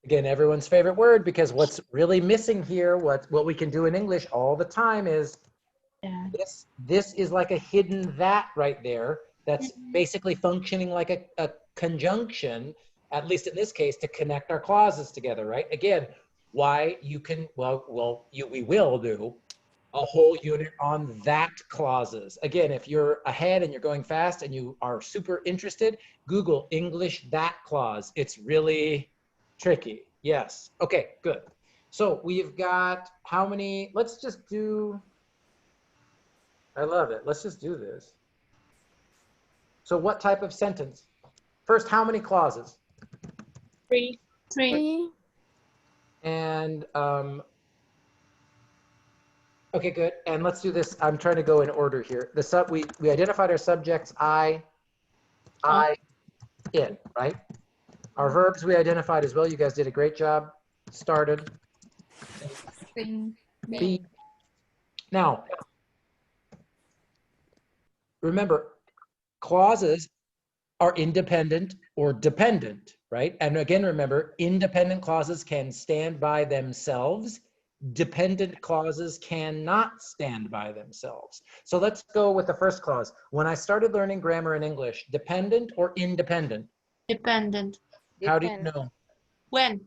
Again, everyone's favorite word, because what's really missing here, what we can do in English all the time is this is like a hidden that right there. That's basically functioning like a conjunction, at least in this case, to connect our clauses together, right? Again, why you can, we will do a whole unit on that clauses. Again, if you're ahead and you're going fast and you are super interested, Google English that clause. It's really tricky. Yes. Okay, good. So we've got how many? Let's just do, I love it. Let's just do this. So what type of sentence? First, how many clauses? 3. And okay, good. And let's do this. I'm trying to go in order here. We identified our subjects, I, it, right? Our verbs we identified as well. You guys did a great job. Started. Be. Now, remember, clauses are independent or dependent, right? And again, remember, independent clauses can stand by themselves. Dependent clauses cannot stand by themselves. So let's go with the first clause. When I started learning grammar in English, dependent or independent? Dependent. How do you know? When?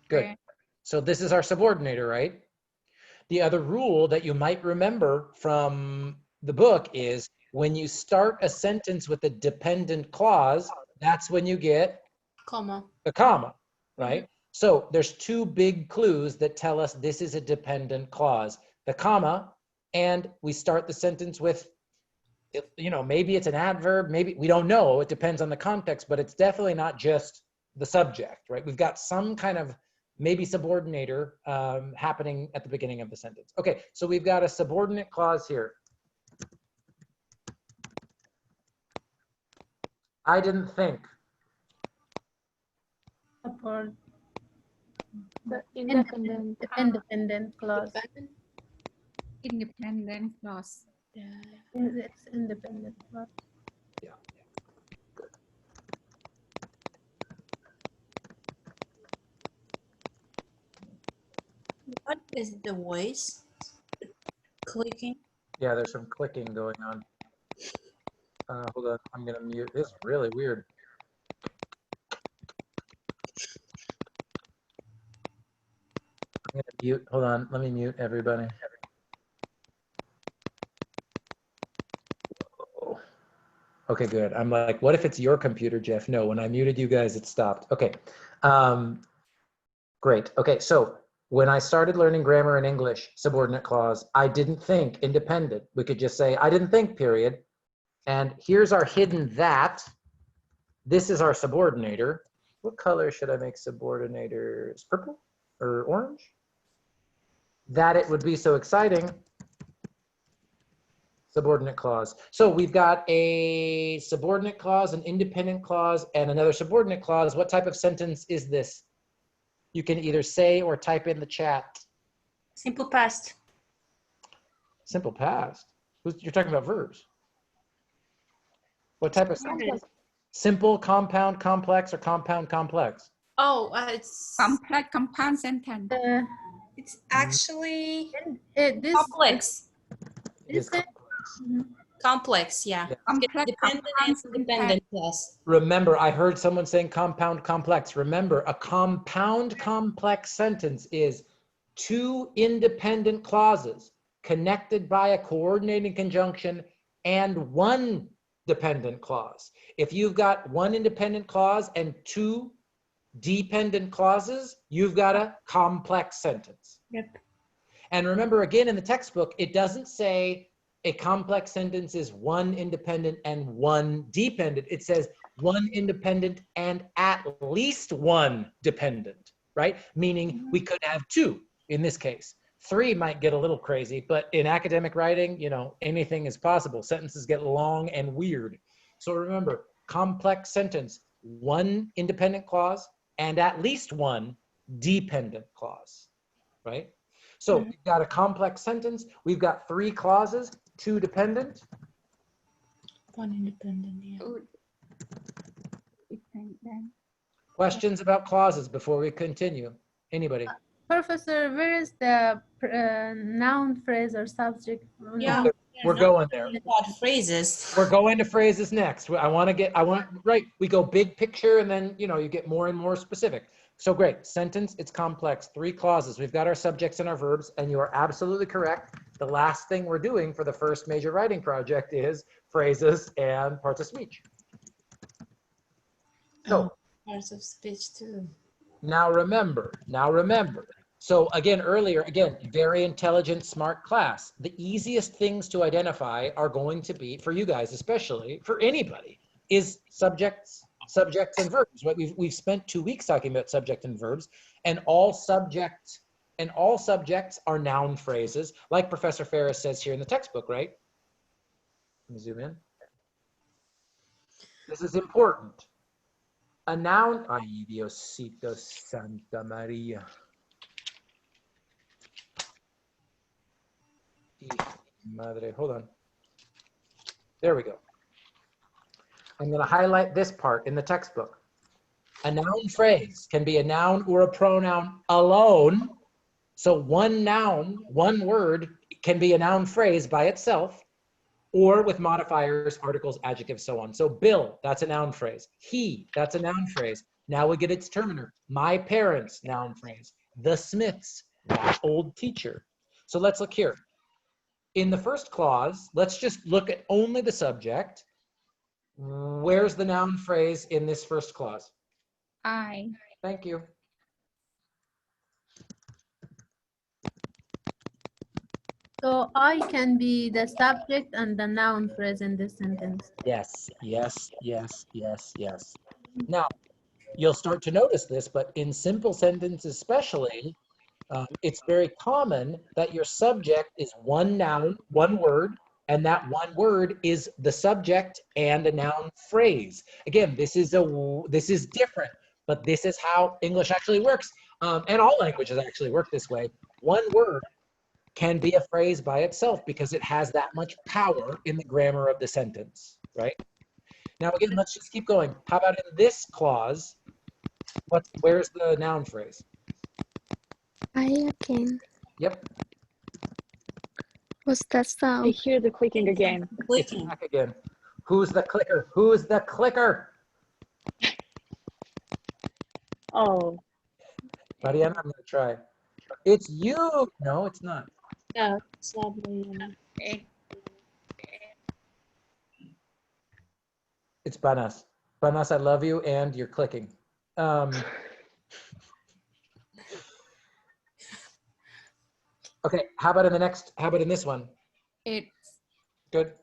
Good. So this is our subordinator, right? The other rule that you might remember from the book is when you start a sentence with a dependent clause, that's when you get Comma. a comma, right? So there's two big clues that tell us this is a dependent clause, the comma, and we start the sentence with, you know, maybe it's an adverb, maybe, we don't know, it depends on the context, but it's definitely not just the subject, right? We've got some kind of maybe subordinator happening at the beginning of the sentence. Okay, so we've got a subordinate clause here. I didn't think. Support. The independent clause. Independent clause. It's independent clause. Yeah. What is the voice? Clicking? Yeah, there's some clicking going on. Hold on, I'm gonna mute. This is really weird. I'm gonna mute. Hold on, let me mute everybody. Okay, good. I'm like, what if it's your computer, Jeff? No, when I muted you guys, it stopped. Okay, great. Okay, so when I started learning grammar in English, subordinate clause, I didn't think independent. We could just say, I didn't think, period. And here's our hidden that. This is our subordinator. What color should I make subordinators? Purple or orange? That it would be so exciting. Subordinate clause. So we've got a subordinate clause, an independent clause, and another subordinate clause. What type of sentence is this? You can either say or type in the chat. Simple past. Simple past. You're talking about verbs. What type of sentence? Simple, compound, complex, or compound, complex? Oh, it's Complex, compound sentence. it's actually This complex. It is complex. Complex, yeah. Complex, Dependent and independent clause. Remember, I heard someone saying compound complex. Remember, a compound complex sentence is two independent clauses connected by a coordinating conjunction and one dependent clause. If you've got one independent clause and two dependent clauses, you've got a complex sentence. Yep. And remember, again, in the textbook, it doesn't say a complex sentence is one independent and one dependent. It says one independent and at least one dependent, right? Meaning we could have two in this case. Three might get a little crazy, but in academic writing, you know, anything is possible. Sentences get long and weird. So remember, complex sentence, one independent clause and at least one dependent clause, right? So we've got a complex sentence. We've got three clauses, two dependent. One independent, yeah. Questions about clauses before we continue? Anybody? Professor, where is the noun, phrase, or subject? Yeah. We're going there. About phrases. We're going to phrases next. Right, we go big picture and then, you know, you get more and more specific. So great, sentence, it's complex, three clauses. We've got our subjects and our verbs, and you are absolutely correct. The last thing we're doing for the first major writing project is phrases and parts of speech. So Parts of speech too. now remember. So again, earlier, very intelligent, smart class. The easiest things to identify are going to be, for you guys especially, for anybody, is subjects and verbs. Right? We've spent 2 weeks talking about subject and verbs, and all subjects are noun phrases, like Professor Ferris says here in the textbook, right? Let me zoom in. This is important. A noun, ay Diosito Santa Maria. Madre, hold on. There we go. I'm going to highlight this part in the textbook. A noun phrase can be a noun or a pronoun alone. So one noun, one word can be a noun phrase by itself, or with modifiers, articles, adjectives, so on. So Bill, that's a noun phrase. He, that's a noun phrase. Now we get its determiner. My parents, noun phrase. The Smiths, that old teacher. So let's look here. In the first clause, let's just look at only the subject. Where's the noun phrase in this first clause? I. Thank you. So I can be the subject and the noun phrase in this sentence. Yes, yes, yes, yes, yes. Now, you'll start to notice this, but in simple sentences especially, it's very common that your subject is one noun, one word, and that one word is the subject and a noun phrase. Again, this is different, but this is how English actually works. And all languages actually work this way. One word can be a phrase by itself because it has that much power in the grammar of the sentence, right? Now, again, let's just keep going. How about in this clause? Where's the noun phrase? I again. Yep. What's that I sound? hear the clicking again. It's back again. Who's the clicker? Who's the clicker? Oh. Mariana, I'm going to try. It's you. No, it's not. Yeah, sadly. It's Banas. Banas, I love you, and you're clicking. Okay, how about in the next, how about in this one? It's. Good.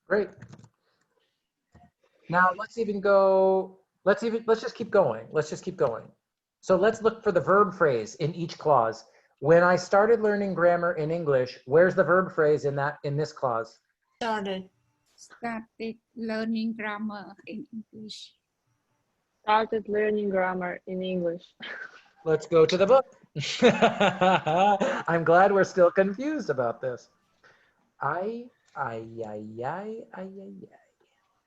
Great. Now let's even go, let's just keep going. Let's just keep going. So let's look for the verb phrase in each clause. When I started learning grammar in English, where's the verb phrase in this clause? Started Learning grammar in English. Started learning grammar in English. Let's go to the book. I'm glad we're still confused about this.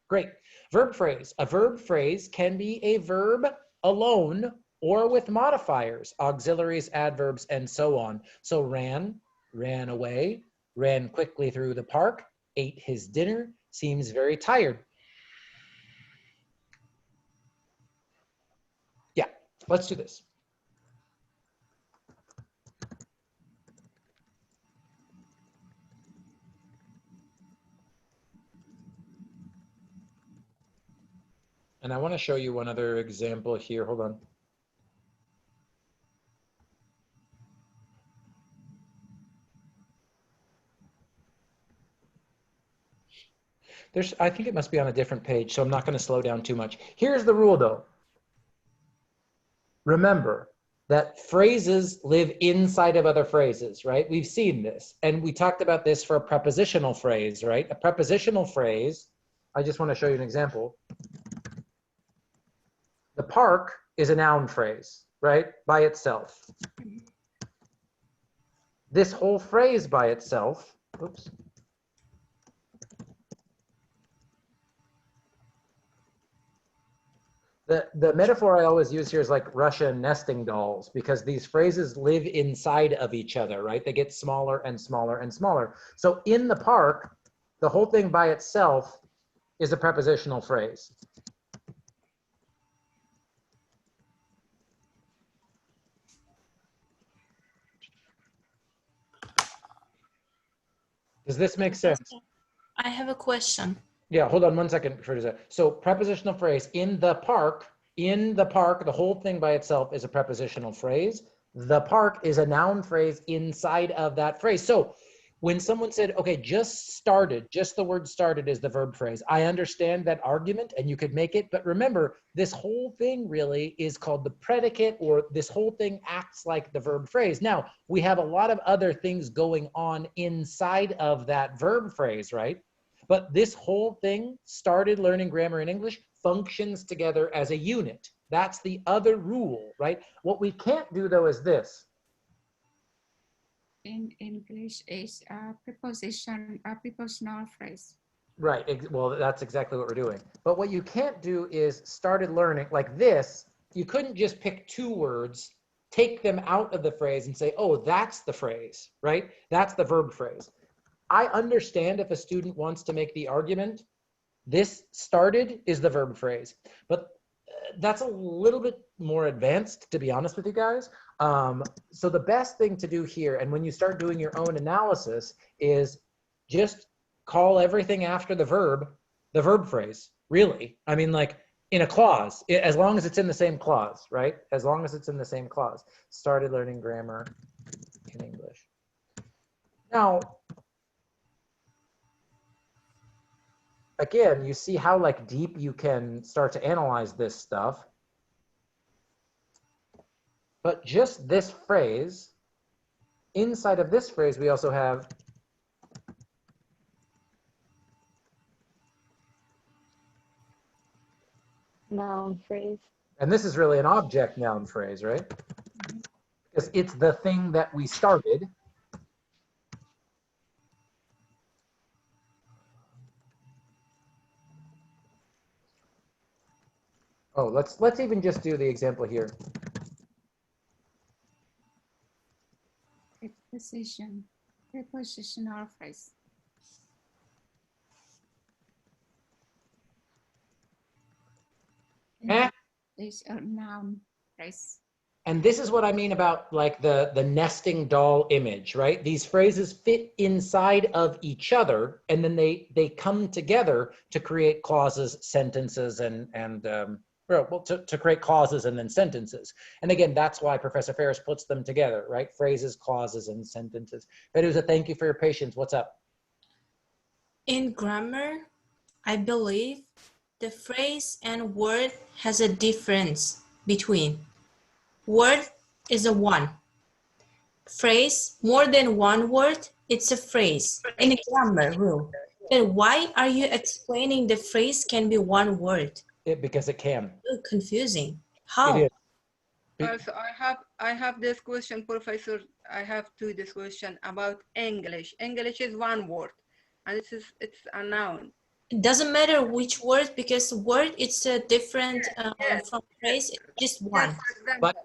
Great. Verb phrase. A verb phrase can be a verb alone or with modifiers, auxiliaries, adverbs, and so on. So ran away, ran quickly through the park, ate his dinner, seems very tired. Yeah, let's do this. And I want to show you one other example here. Hold on. I think it must be on a different page, so I'm not going to slow down too much. Here's the rule, though. Remember that phrases live inside of other phrases, right? We've seen this, and we talked about this for a prepositional phrase, right? A prepositional phrase, I just want to show you an example. The park is a noun phrase, right? By itself. This whole phrase by itself, oops. The metaphor I always use here is like Russian nesting dolls, because these phrases live inside of each other, right? They get smaller and smaller and smaller. So in the park, the whole thing by itself is a prepositional phrase. Does this make sense? I have a question. Yeah, hold on 1 second. So prepositional phrase, in the park, the whole thing by itself is a prepositional phrase. The park is a noun phrase inside of that phrase. So when someone said, okay, just the word started is the verb phrase, I understand that argument and you could make it, but remember, this whole thing really is called the predicate, or this whole thing acts like the verb phrase. Now, we have a lot of other things going on inside of that verb phrase, right? But this whole thing, started learning grammar in English, functions together as a unit. That's the other rule, right? What we can't do though is this. In English is a preposition, a prepositional phrase. Right, well, that's exactly what we're doing. But what you can't do is started learning like this. You couldn't just pick two words, take them out of the phrase and say, oh, that's the phrase, right? That's the verb phrase. I understand if a student wants to make the argument, this started is the verb phrase, but that's a little bit more advanced, to be honest with you guys. So the best thing to do here, and when you start doing your own analysis, is just call everything after the verb phrase, really. I mean, like in a clause, as long as it's in the same clause, right? As long as it's in the same clause. Started learning grammar in English. Now, again, you see how like deep you can start to analyze this stuff. But just this phrase, inside of this phrase, we also have noun phrase. And this is really an object noun phrase, right? Because it's the thing that we started. Oh, let's even just do the example here. Preposition, prepositional phrase. Is a noun phrase. And this is what I mean about like the nesting doll image, right? These phrases fit inside of each other, and then they come together to create clauses, sentences, to create clauses and then sentences. And again, that's why Professor Ferris puts them together, right? Phrases, clauses, and sentences. Feruza, thank you for your patience. What's up? In grammar, I believe the phrase and word has a difference between. Word is a one. Phrase, more than one word, it's a phrase in a grammar rule. Then why are you explaining the phrase can be one word? Because it can. So confusing. How? It is. So I have this question, Professor. I have this question about English. English is one word, and it's a noun. It doesn't matter which word, because word it's a different from phrase. It's just one.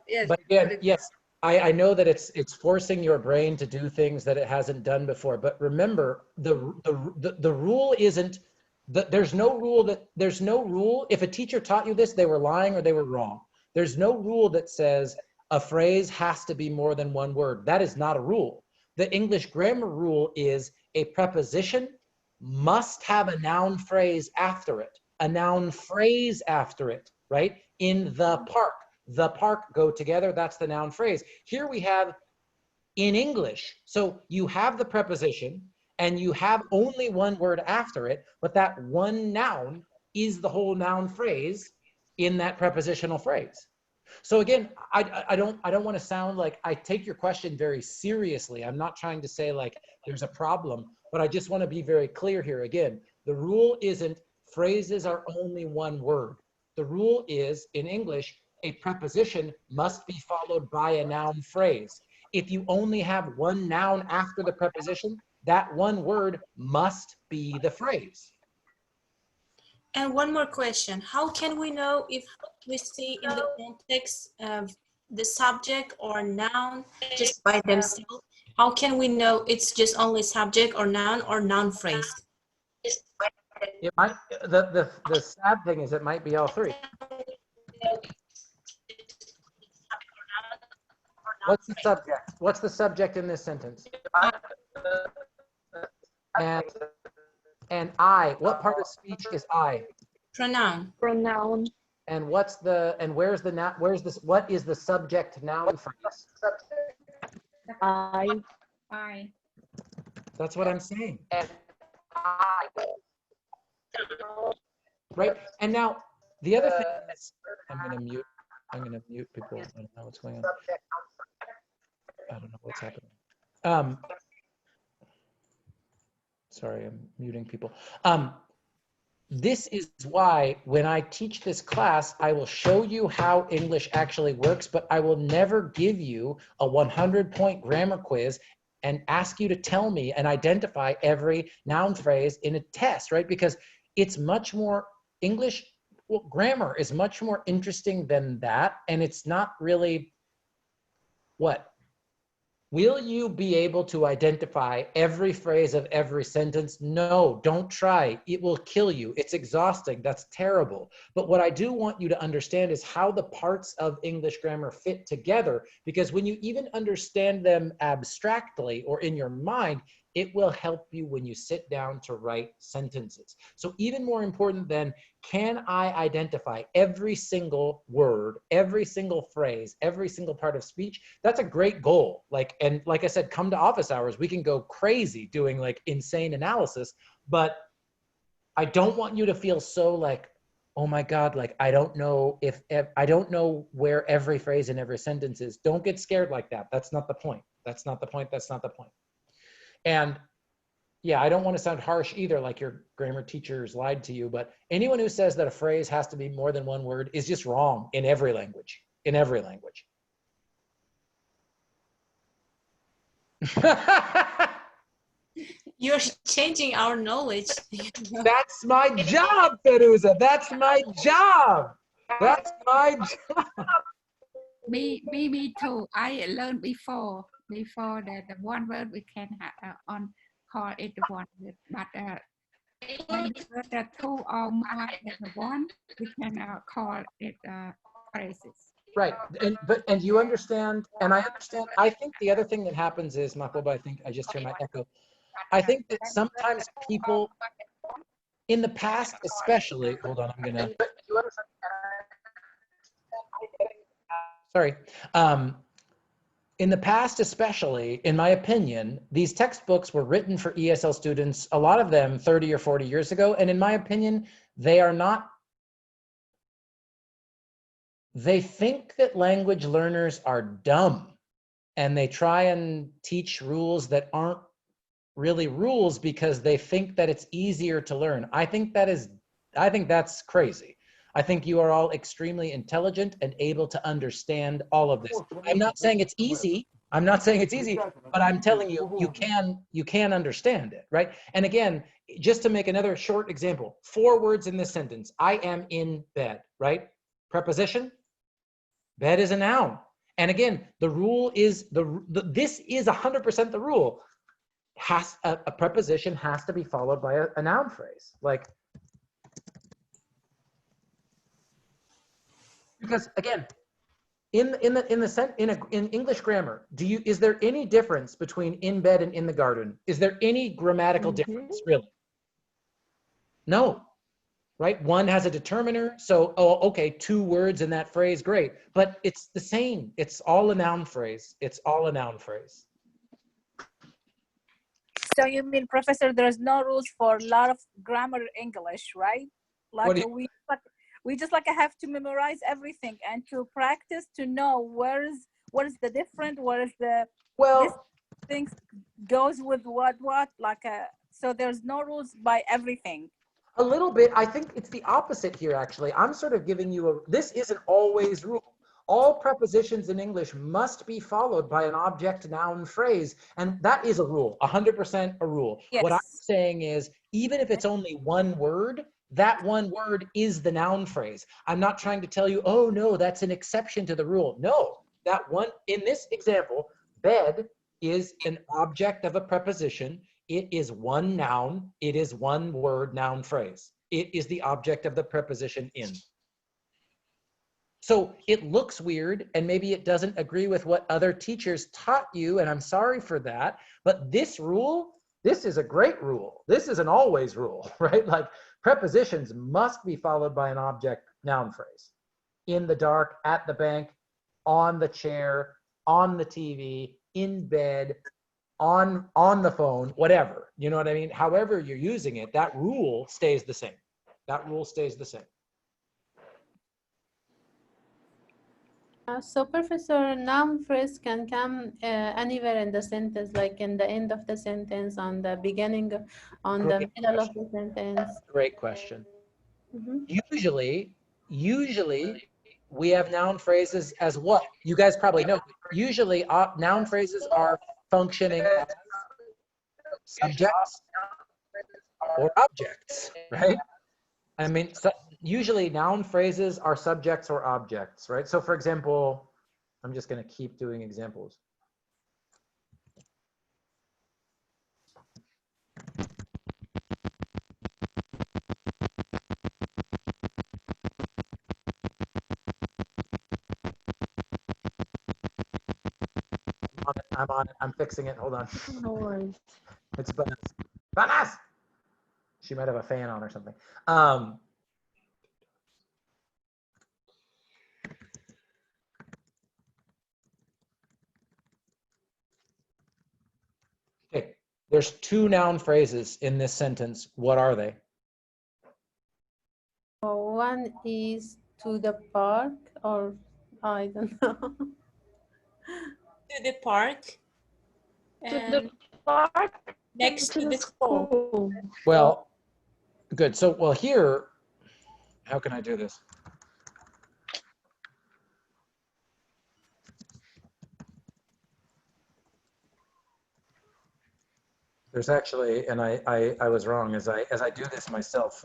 Yes, but again, yes, I know that it's forcing your brain to do things that it hasn't done before. But remember, the rule isn't that there's no rule. If a teacher taught you this, they were lying or they were wrong. There's no rule that says a phrase has to be more than one word. That is not a rule. The English grammar rule is a preposition must have a noun phrase after it, a noun phrase after it, right? In the park go together, that's the noun phrase. Here we have in English, so you have the preposition and you have only one word after it, but that one noun is the whole noun phrase in that prepositional phrase. So again, I don't want to sound like I take your question very seriously. I'm not trying to say like there's a problem, but I just want to be very clear here. Again, the rule isn't phrases are only one word. The rule is in English, a preposition must be followed by a noun phrase. If you only have one noun after the preposition, that one word must be the phrase. And one more question. How can we know if we see in the context of the subject or noun just by themselves? How can we know it's just only subject or noun phrase? It might, the sad thing is it might be all three. What's the subject? What's the subject in this sentence? And I, what part of speech is I? Pronoun. Pronoun. And what's the, and where's the, where's this, what is the subject noun phrase? I. That's what I'm saying. Right, and now the other thing is, I'm gonna mute people. I don't know what's going on. I don't know what's happening. Sorry, I'm muting people. This is why when I teach this class, I will show you how English actually works, but I will never give you a 100-point grammar quiz and ask you to tell me and identify every noun phrase in a test, right? Because it's much more English, well, grammar is much more interesting than that. And it's not really what? Will you be able to identify every phrase of every sentence? No, don't try. It will kill you. It's exhausting. That's terrible. But what I do want you to understand is how the parts of English grammar fit together, because when you even understand them abstractly or in your mind, it will help you when you sit down to write sentences. So even more important than can I identify every single word, every single phrase, every single part of speech, that's a great goal. And like I said, come to office hours, we can go crazy doing like insane analysis, but I don't want you to feel so like, oh my God, like I don't know I don't know where every phrase in every sentence is. Don't get scared like that. That's not the point. That's not the point. That's not the point. And yeah, I don't want to sound harsh either, like your grammar teachers lied to you, but anyone who says that a phrase has to be more than one word is just wrong in every language, in every language. You're changing our knowledge. That's my job, Feruza. That's my job. That's my job. Me too. I learned before that the one word we can call it one word, but when we heard that two or more than one, we can call it phrases. Right, and you understand, and I understand. I think the other thing that happens is, Mahbuba, I think I just hear my echo. I think that sometimes people, in the past especially, hold on, I'm gonna, sorry. In the past especially, in my opinion, these textbooks were written for ESL students, a lot of them 30 or 40 years ago, and in my opinion, they are not. They think that language learners are dumb and they try and teach rules that aren't really rules because they think that it's easier to learn. I think that's crazy. I think you are all extremely intelligent and able to understand all of this. I'm not saying it's easy. I'm not saying it's easy, but I'm telling you, you can understand it, right? And again, just to make another short example, 4 words in this sentence, I am in bed, right? Preposition, bed is a noun. And again, the rule is, this is 100% the rule. A preposition has to be followed by a noun phrase. Like, because again, in English grammar, is there any difference between in bed and in the garden? Is there any grammatical difference, really? No. Right? One has a determiner, so, oh, okay, 2 words in that phrase, great. But it's the same. It's all a noun phrase. It's all a noun phrase. So you mean, Professor, there's no rules for a lot of grammar English, right? Like we just have to memorize everything and to practice to know what is the different, what is the, this things goes with what, so there's no rules by everything. A little bit. I think it's the opposite here, actually. I'm sort of giving you this isn't always rule. All prepositions in English must be followed by an object noun phrase. And that is a rule, 100% a rule. Yes. What I'm saying is, even if it's only one word, that one word is the noun phrase. I'm not trying to tell you, oh no, that's an exception to the rule. No, that one, in this example, bed is an object of a preposition. It is one noun. It is one word noun phrase. It is the object of the preposition in. So it looks weird and maybe it doesn't agree with what other teachers taught you, and I'm sorry for that, but this rule, this is a great rule. This is an always rule, right? Like prepositions must be followed by an object noun phrase. In the dark, at the bank, on the chair, on the TV, in bed, on the phone, whatever, you know what I mean? However you're using it, that rule stays the same. That rule stays the same. So, Professor, noun phrase can come anywhere in the sentence, like in the end of the sentence, on the beginning, on the Great middle of question. the sentence. Great question. Mhm. Usually we have noun phrases as what? You guys probably know. Usually noun phrases are functioning as subjects or objects, right? I mean, so usually noun phrases are subjects or objects, right? So for example, I'm just going to keep doing examples. I'm on it. I'm fixing it. Hold on. No worries. It's Banas. Banas! She might have a fan on or something. Um, okay, there's two noun phrases in this sentence. What are they? One is to the park, or I don't know. To the park. To And the park, next to to the the school. school. Well, good. So, well, here, how can I do this? There's actually, and I was wrong as I do this myself.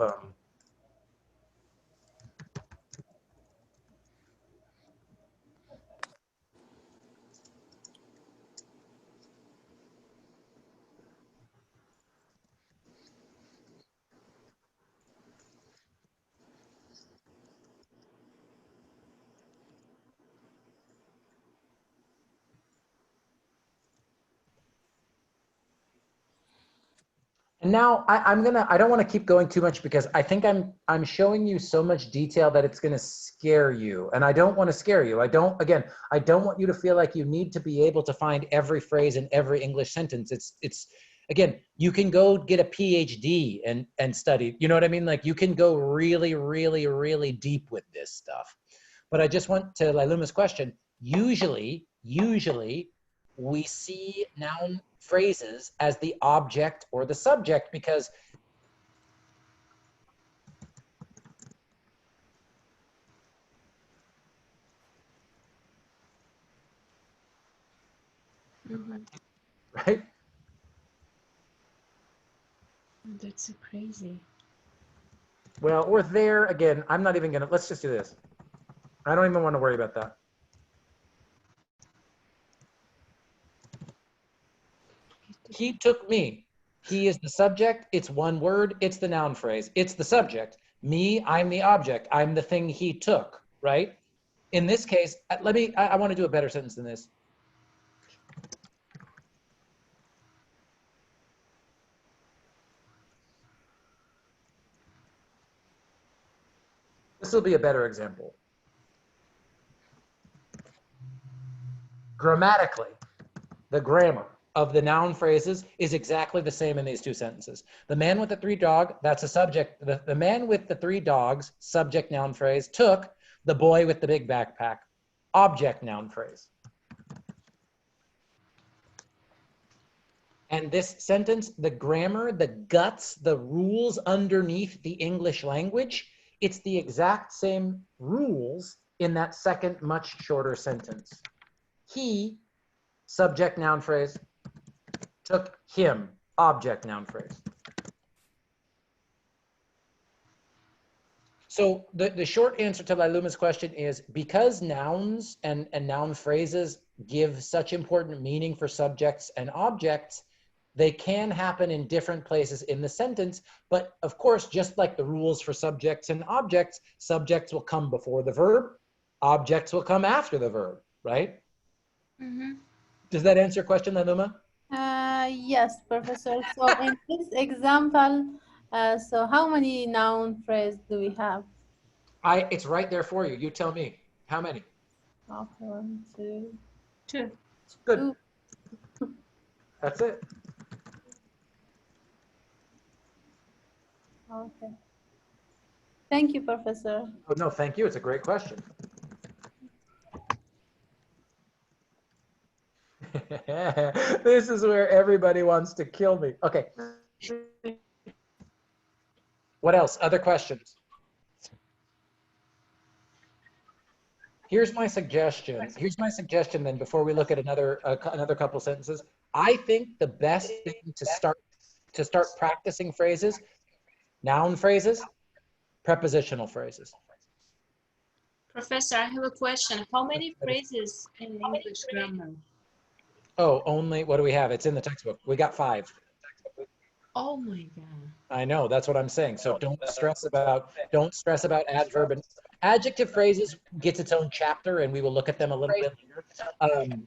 And now I don't want to keep going too much because I think I'm showing you so much detail that it's going to scare you. And I don't want to scare you. I don't want you to feel like you need to be able to find every phrase in every English sentence. Again, you can go get a PhD and study, you know what I mean? Like you can go really, really, really deep with this stuff. But I just want to Lailuma's question, usually we see noun phrases as the object or the subject because right? That's so crazy. Well, or there again, I'm not even gonna, let's just do this. I don't even want to worry about that. He took me. He is the subject. It's one word. It's the noun phrase. It's the subject. Me, I'm the object. I'm the thing he took, right? In this case, I want to do a better sentence than this. This will be a better example. Grammatically, the grammar of the noun phrases is exactly the same in these two sentences. The man with the three dogs, that's a subject. The man with the three dogs, subject noun phrase, took the boy with the big backpack, object noun phrase. And this sentence, the grammar, the guts, the rules underneath the English language, it's the exact same rules in that second, much shorter sentence. He, subject noun phrase, took him, object noun phrase. So the short answer to Lailuma's question is because nouns and noun phrases give such important meaning for subjects and objects, they can happen in different places in the sentence. But of course, just like the rules for subjects and objects, subjects will come before the verb, objects will come after the verb, right? Mm-hmm. Does that answer your question, Lailuma? Yes, Professor. So in this example, so how many noun phrases do we have? It's right there for you. You tell me. How many? Okay, one, two. Two. Good. That's it. Okay. Thank you, Professor. Oh, no, thank you. It's a great question. This is where everybody wants to kill me. Okay. What else? Other questions? Here's my suggestion. Here's my suggestion then before we look at another couple sentences. I think the best thing to start practicing phrases, noun phrases, prepositional phrases. Professor, I have a question. How many phrases in English grammar? Oh, only, what do we have? It's in the textbook. We got 5. Oh my God. I know, that's what I'm saying. So don't stress about adverb and adjective phrases gets its own chapter and we will look at them a little bit later.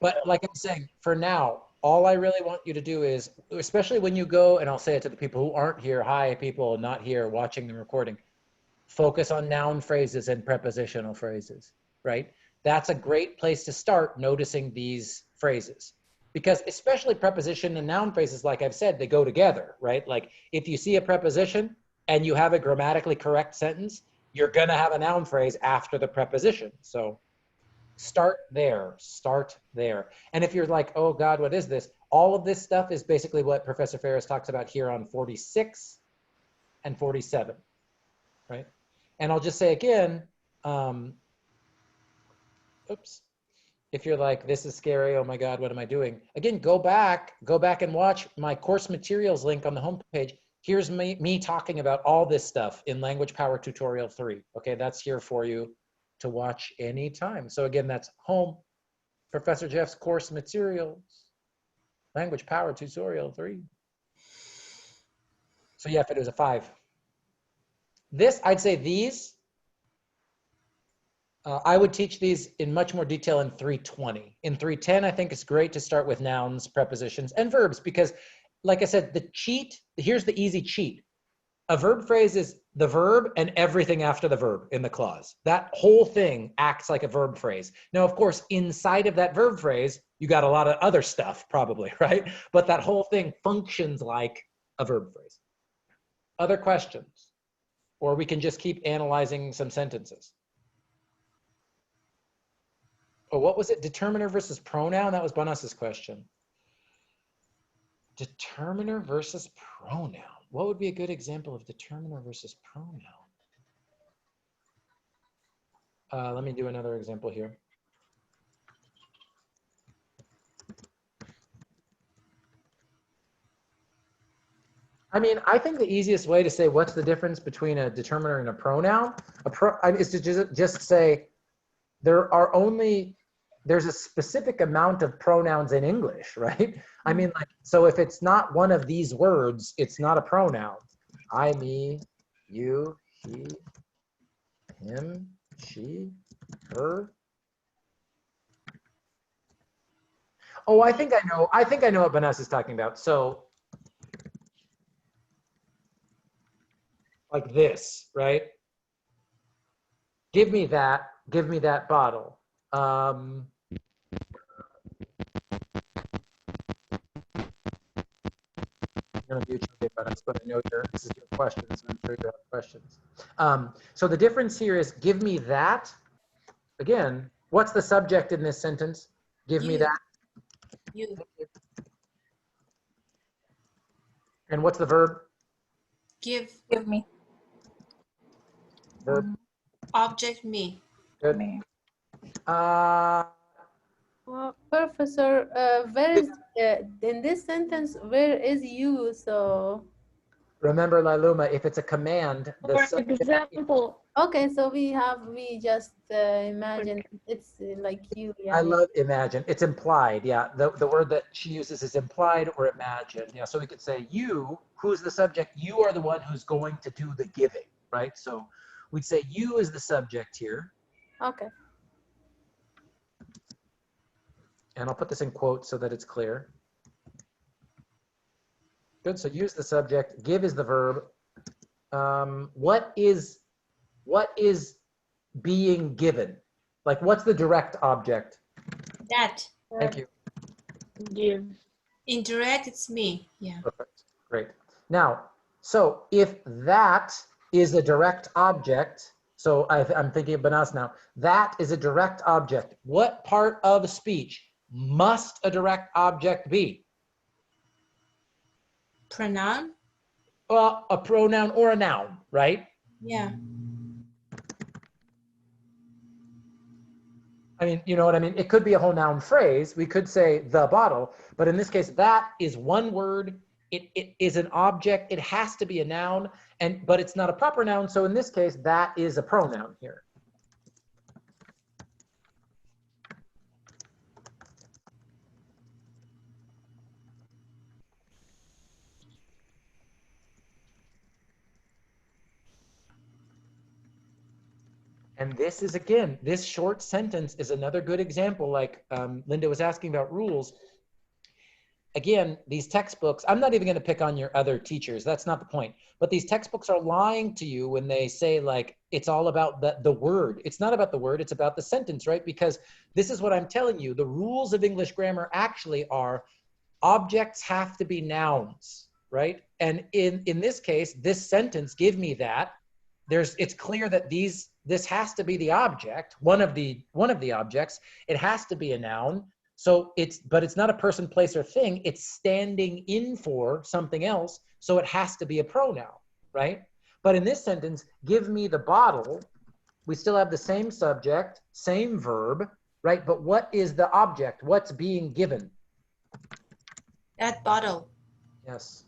But like I'm saying, for now, all I really want you to do is, especially when you go, and I'll say it to the people who aren't here, hi people not here watching the recording, focus on noun phrases and prepositional phrases, right? That's a great place to start noticing these phrases. Because especially preposition and noun phrases, like I've said, they go together, right? Like if you see a preposition and you have a grammatically correct sentence, you're gonna have a noun phrase after the preposition. So start there, start there. And if you're like, oh God, what is this? All of this stuff is basically what Professor Ferris talks about here on 46 and 47, right? And I'll just say again, oops. If you're like, this is scary, oh my God, what am I doing? Again, go back and watch my course materials link on the homepage. Here's me talking about all this stuff in Language Power Tutorial 3. Okay, that's here for you to watch anytime. So again, that's home, Professor Jeff's course materials, Language Power Tutorial 3. So yeah, if it was a 5. This, I'd say these, I would teach these in much more detail in 320. In 310, I think it's great to start with nouns, prepositions, and verbs because, like I said, the cheat, here's the easy cheat. A verb phrase is the verb and everything after the verb in the clause. That whole thing acts like a verb phrase. Now, of course, inside of that verb phrase, you got a lot of other stuff probably, right? But that whole thing functions like a verb phrase. Other questions? Or we can just keep analyzing some sentences. Oh, what was it? Determiner versus pronoun? That was Banas's question. Determiner versus pronoun. What would be a good example of determiner versus pronoun? Let me do another example here. I mean, I think the easiest way to say what's the difference between a determiner and a pronoun is to just say there's a specific amount of pronouns in English, right? I mean, like, so if it's not one of these words, it's not a pronoun. I, me, you, he, him, she, her. Oh, I think I know what Vanessa's talking about. So like this, right? Give me that bottle. I'm going to mute you, but I know this is your questions, and I'm sure you have questions. So the difference here is give me that. Again, what's the subject in this sentence? Give me that. You. And what's the verb? Give me. Verb. Object me. Good. Me. Well, Professor, where is in this sentence? Where is you? So remember, Lailuma, if it's a command, the For example. Okay, so we just imagine it's like you. Yeah. I love imagine. It's implied. Yeah, the word that she uses is implied or imagined. Yeah, so we could say you, who's the subject? You are the one who's going to do the giving, right? So we'd say you is the subject here. Okay. And I'll put this in quotes so that it's clear. Good, so use the subject, give is the verb. What is being given? Like what's the direct object? That. Thank you. Give. Indirect, it's me. Yeah. Perfect, great. Now, so if that is a direct object, so I'm thinking of Banas now, that is a direct object. What part of speech must a direct object be? Pronoun? Well, a pronoun or a noun, right? Yeah. I mean, you know what I mean? It could be a whole noun phrase. We could say the bottle, but in this case, that is one word. It is an object. It has to be a noun, but it's not a proper noun. So in this case, that is a pronoun here. And this is, again, this short sentence is another good example, like Linda was asking about rules. Again, these textbooks, I'm not even going to pick on your other teachers. That's not the point. But these textbooks are lying to you when they say, like, it's all about the word. It's not about the word. It's about the sentence, right? Because this is what I'm telling you. The rules of English grammar actually are objects have to be nouns, right? And in this case, this sentence, give me that. It's clear that this has to be the object, one of the objects. It has to be a noun. So but it's not a person, place, or thing. It's standing in for something else. So it has to be a pronoun, right? But in this sentence, give me the bottle. We still have the same subject, same verb, right? But what is the object? What's being given? That bottle. Yes.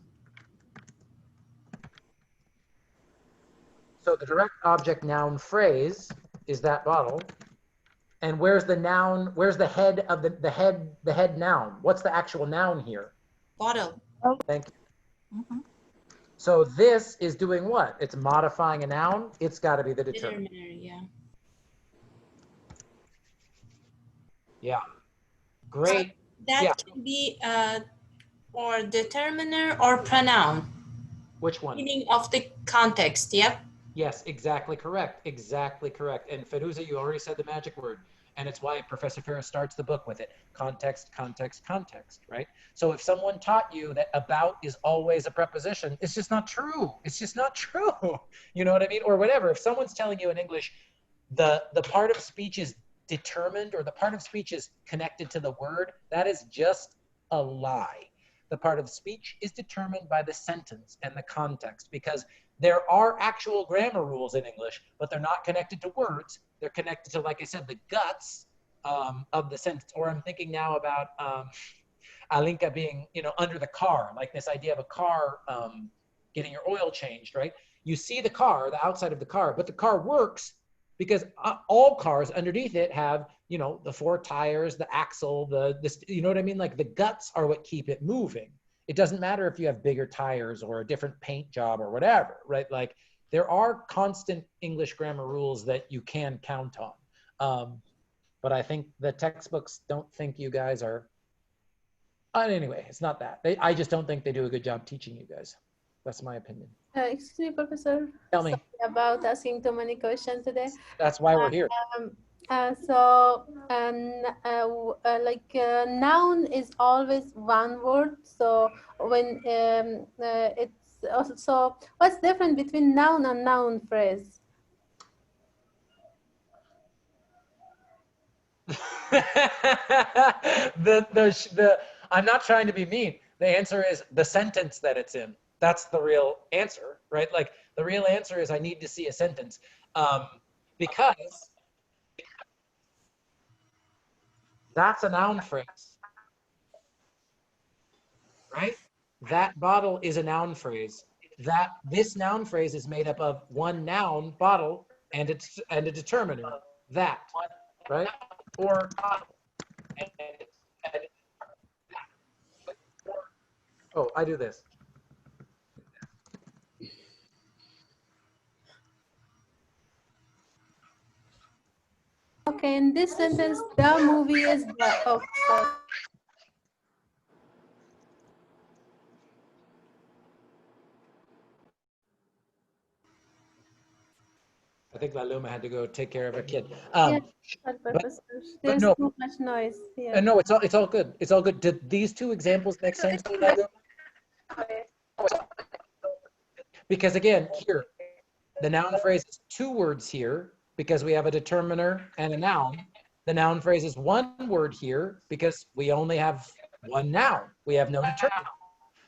So the direct object noun phrase is that bottle. And where's the noun? Where's the head of the head noun? What's the actual noun here? Bottle. Thank you. So this is doing what? It's modifying a noun. It's got to be the determiner. Yeah. Yeah. Great. That can be or determiner or pronoun. Which one? Meaning of the context. Yep. Yes, exactly correct. Exactly correct. And Feruza, you already said the magic word. And it's why Professor Ferris starts the book with it. Context, context, context, right? So if someone taught you that about is always a preposition, it's just not true. It's just not true. You know what I mean? Or whatever. If someone's telling you in English, the part of speech is determined or the part of speech is connected to the word, that is just a lie. The part of speech is determined by the sentence and the context, because there are actual grammar rules in English, but they're not connected to words. They're connected to, like I said, the guts of the sentence. Or I'm thinking now about Alinka being, under the car, like this idea of a car getting your oil changed, right? You see the car, the outside of the car, but the car works because all cars underneath it have, the four tires, the axle, you know what I mean? Like the guts are what keep it moving. It doesn't matter if you have bigger tires or a different paint job or whatever, right? Like there are constant English grammar rules that you can count on. But I think the textbooks don't think you guys are, anyway, it's not that. I just don't think they do a good job teaching you guys. That's my opinion. Excuse me, Professor. Tell me. Sorry about asking too many questions today. That's why we're here. Noun is always one word. So when it's also, what's different between noun and noun phrase? I'm not trying to be mean. The answer is the sentence that it's in. That's the real answer, right? Like the real answer is I need to see a sentence because that's a noun phrase, right? That bottle is a noun phrase. This noun phrase is made up of one noun, bottle, and a determiner, that, right? Or oh, I do this. Okay, in this sentence, the movie is the, oh, sorry. I think Laluma had to go take care of her kid. There's no, too much noise here. No, it's all good. It's all good. Did these two examples make sense to you, Laluma? Because again, here, the noun phrase is two words here because we have a determiner and a noun. The noun phrase is one word here because we only have one noun. We have no determinant.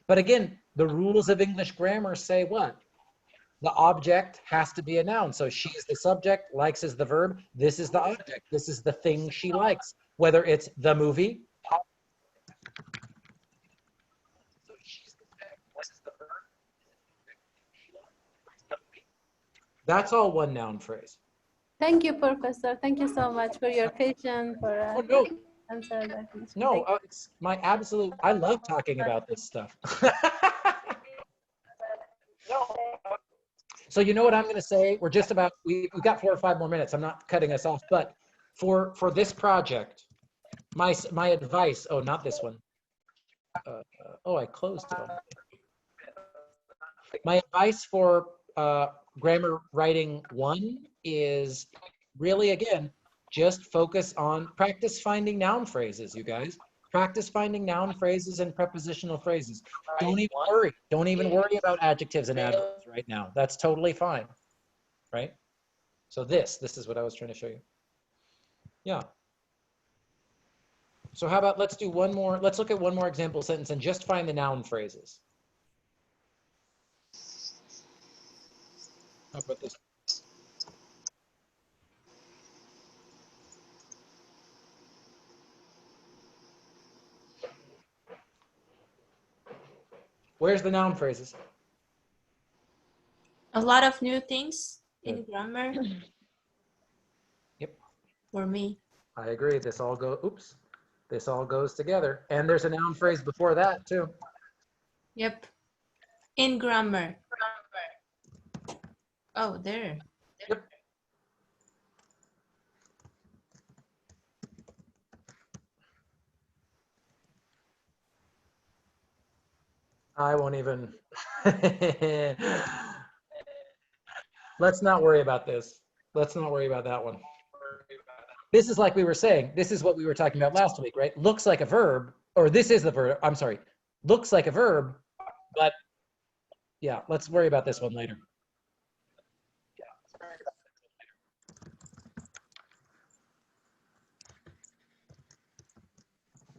But again, the rules of English grammar say what? The object has to be a noun. So she is the subject, likes is the verb. This is the object. This is the thing she likes. Whether it's the movie. So she's the subject, this is the verb. That's all one noun phrase. Thank you, Professor. Thank you so much for your patience, for answer that question. No, it's my absolute, I love talking about this stuff. So you know what I'm going to say? We're just about, we've got 4 or 5 more minutes. I'm not cutting us off, but for this project, my advice, oh, not this one. Oh, I closed it. My advice for grammar writing 1 is really, again, just focus on practice finding noun phrases, you guys. Practice finding noun phrases and prepositional phrases. Don't even worry. Don't even worry about adjectives and adverbs right now. That's totally fine, right? So this is what I was trying to show you. Yeah. So how about let's do one more, let's look at one more example sentence and just find the noun phrases. How about this? Where's the noun phrases? A lot of new things in grammar. Yep. For me. I agree. This all goes together. And there's a noun phrase before that too. Yep. In grammar. Oh, there. Yep. I won't even. Let's not worry about this. Let's not worry about that one. This is like we were saying, this is what we were talking about last week, right? Looks like a verb, or this is the verb, I'm sorry. Looks like a verb, but yeah, let's worry about this one later.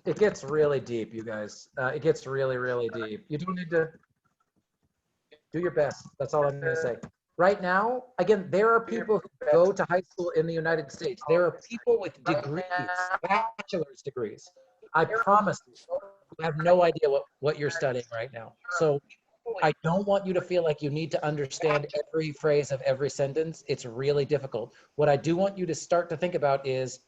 It gets really deep, you guys. It gets really, really deep. You don't need to do your best. That's all I'm going to say. Right now, again, there are people who go to high school in the United States. There are people with degrees, bachelor's degrees. I promise you, you have no idea what you're studying right now. So I don't want you to feel like you need to understand every phrase of every sentence. It's really difficult. What I do want you to start to think about is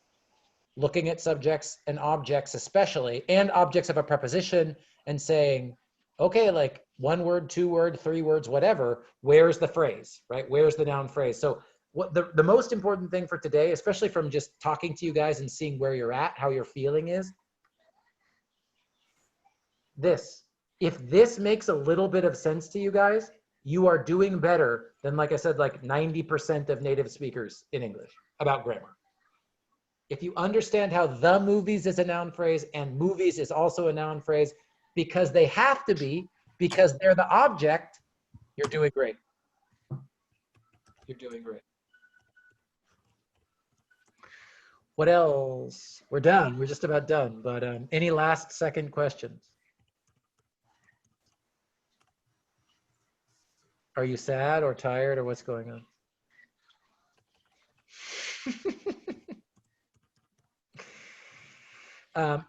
looking at subjects and objects especially, and objects of a preposition, and saying, okay, like 1 word, 2 word, 3 words, whatever, where's the phrase, right? Where's the noun phrase? So what the most important thing for today, especially from just talking to you guys and seeing where you're at, how you're feeling is this. If this makes a little bit of sense to you guys, you are doing better than, like I said, like 90% of native speakers in English about grammar. If you understand how the movies is a noun phrase and movies is also a noun phrase, because they have to be, because they're the object, you're doing great. You're doing great. What else? We're done. We're just about done. But any last second questions? Are you sad or tired or what's going on?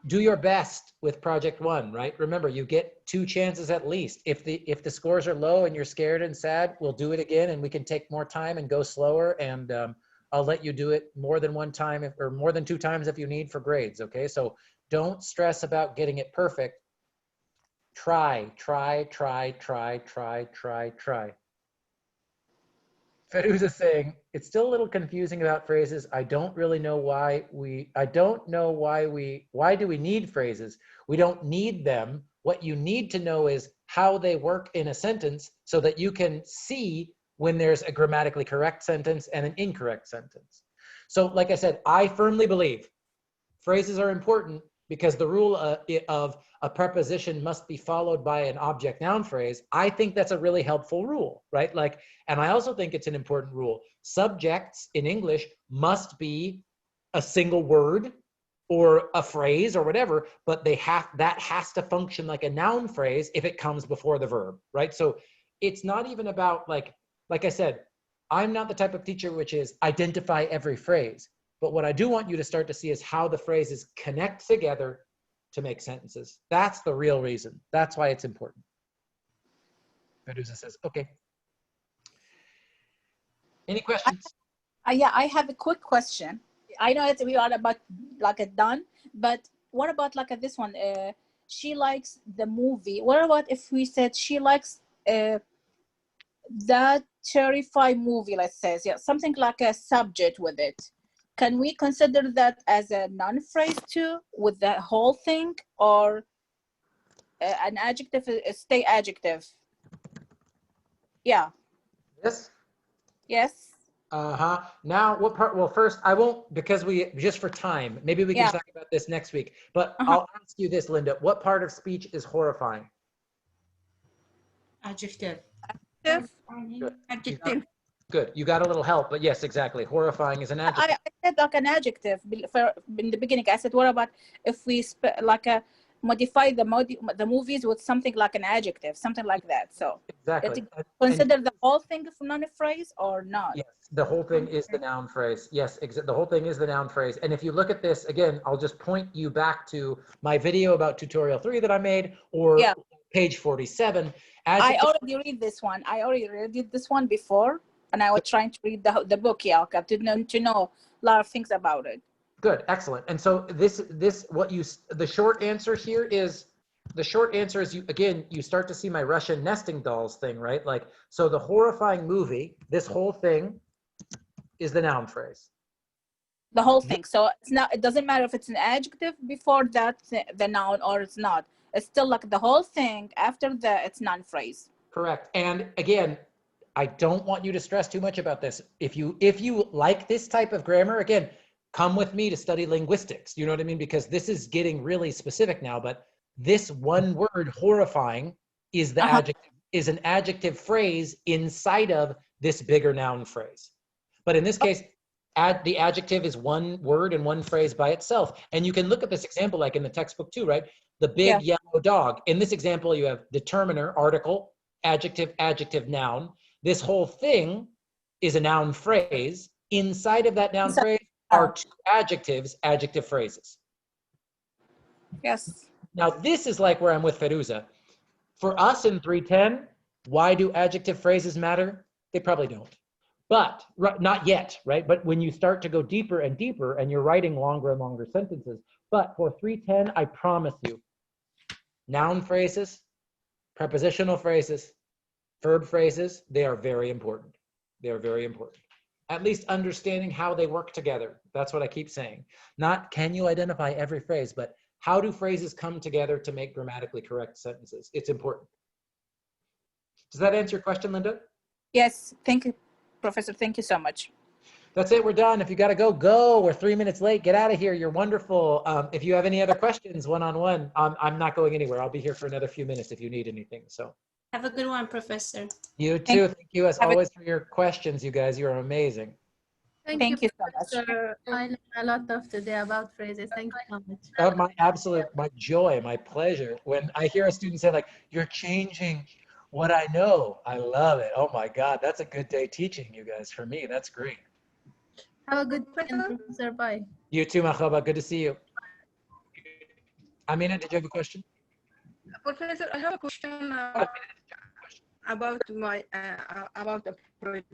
Do your best with project 1, right? Remember, you get 2 chances at least. If the scores are low and you're scared and sad, we'll do it again and we can take more time and go slower, and I'll let you do it more than 1 time or more than 2 times if you need for grades, okay? So don't stress about getting it perfect. Try. Feruza saying, it's still a little confusing about phrases. I don't really know why do we need phrases? We don't need them. What you need to know is how they work in a sentence so that you can see when there's a grammatically correct sentence and an incorrect sentence. So like I said, I firmly believe phrases are important because the rule of a preposition must be followed by an object noun phrase. I think that's a really helpful rule, right? Like, and I also think it's an important rule. Subjects in English must be a single word or a phrase or whatever, but that has to function like a noun phrase if it comes before the verb, right? So it's not even about like I said, I'm not the type of teacher which is identify every phrase, but what I do want you to start to see is how the phrases connect together to make sentences. That's the real reason. That's why it's important. Medusa says, okay. Any questions? Yeah, I have a quick question. I know that we are about like a done, but what about like this one? She likes the movie. What about if we said she likes that terrifying movie, let's say, yeah, something like a subject with it. Can we consider that as a noun phrase too, with the whole thing, or an adjective, stay adjective? Yeah. Yes. Yes. Uh-huh. Now, what part? Well, first, I won't, because just for time, maybe we can talk about this next week, but I'll ask you this, Linda. What part of speech is horrifying? Adjective. Good. Adjective. Good. You got a little help, but yes, exactly. Horrifying is an adjective. I said like an adjective in the beginning. I said, what about if we modify the movies with something like an adjective, something like that? So exactly. Consider the whole thing a noun phrase or not? Yes, the whole thing is the noun phrase. Yes, the whole thing is the noun phrase. And if you look at this again, I'll just point you back to my video about tutorial 3 that I made, or page 47. I already read this one. I already read this one before, and I was trying to read the book. Yeah, okay, to know a lot of things about it. Good, excellent. And so the short answer here is, you start to see my Russian nesting dolls thing, right? Like, so the horrifying movie, this whole thing is the noun phrase. The whole thing. So it doesn't matter if it's an adjective before that, the noun, or it's not. It's still like the whole thing after it's noun phrase. Correct. And again, I don't want you to stress too much about this. If you like this type of grammar, again, come with me to study linguistics. You know what I mean? Because this is getting really specific now, but this one word, horrifying, is an adjective phrase inside of this bigger noun phrase. But in this case, the adjective is one word and one phrase by itself. And you can look at this example like in the textbook too, right? The big yellow dog. In this example, you have determiner, article, adjective, adjective, noun. This whole thing is a noun phrase. Inside of that noun phrase are two adjectives, adjective phrases. Yes. Now, this is like where I'm with Feruza. For us in 310, why do adjective phrases matter? They probably don't. But, not yet, right? But when you start to go deeper and deeper and you're writing longer and longer sentences, but for 310, I promise you, noun phrases, prepositional phrases, verb phrases, they are very important. They are very important. At least understanding how they work together. That's what I keep saying. Not can you identify every phrase, but how do phrases come together to make grammatically correct sentences? It's important. Does that answer your question, Linda? Yes, thank you, Professor. Thank you so much. That's it, we're done. If you gotta go, go. We're 3 minutes late. Get out of here, you're wonderful. If you have any other questions one-on-one, I'm not going anywhere. I'll be here for another few minutes if you need anything, so. Have a good one, Professor. You too, thank you as always for your questions, you guys, you're amazing. Thank you so much. I learned a lot of today about phrases. Thank you so much. My joy, my pleasure. When I hear a student say like, you're changing what I know, I love it. Oh my God, that's a good day teaching, you guys. For me, that's great. Have a good weekend, Professor. Bye. You too, Mahaba. Good to see you. Amina, did you have a question? Professor, I have a question about the project.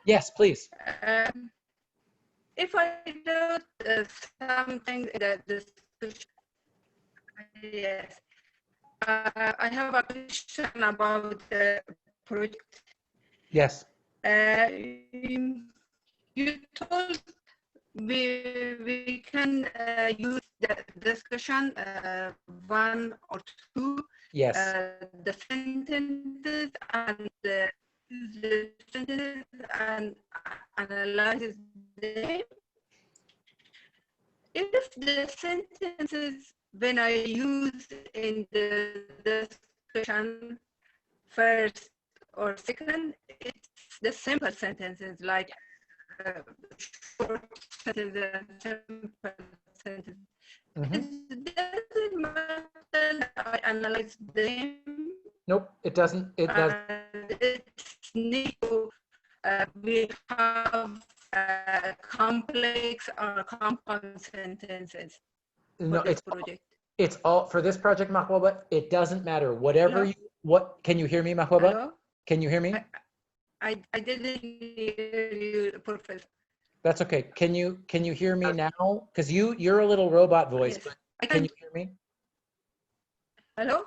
Yes, please. If I wrote something in the discussion, yes, I have a question about the project. Yes. You told we can use the discussion one or two. Yes. The sentences and analyze them. If the sentences when I use in the discussion first or second, it's the simple sentences like short sentence and simple sentence. Mhm. It doesn't matter I analyze them. Nope, it doesn't. It does. It's need to we have complex or compound sentences No, for this project. It's all for this project, Mahwaba. It doesn't matter. Whatever Hello? what can you hear me, Mahwaba? Hello? Can you hear me? I didn't hear you, Professor. That's okay. Can you hear me now? Because you're a little robot voice, Yes. but can you hear me? Hello?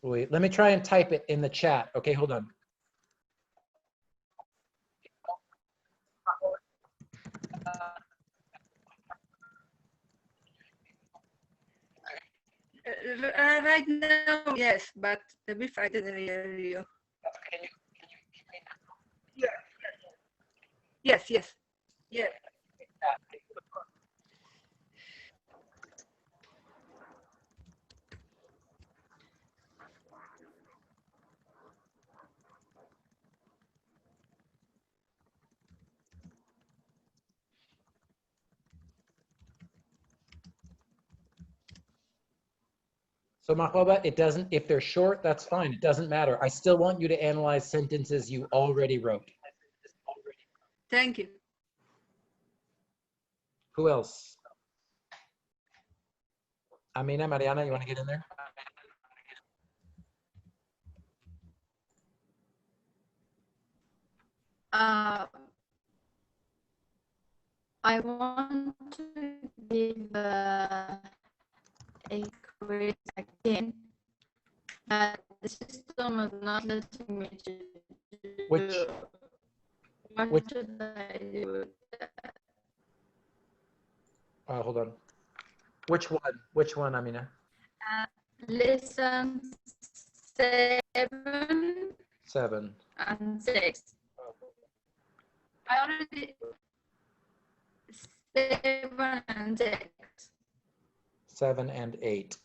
Wait, let me try and type it in the chat. Okay, hold on. Right now, yes, but before I didn't hear you. Yes, yes, yes. So Mahwaba, it doesn't, if they're short, that's fine. It doesn't matter. I still want you to analyze sentences you already wrote. Thank you. Who else? Amina, Mariana, you want to get in there? I want to give a quiz again, but the system is not letting me to do. What should I do with that? Hold on. Which one? Which one, Amina? Lesson 7 and 6. I already 7 and 6. 7 and 8.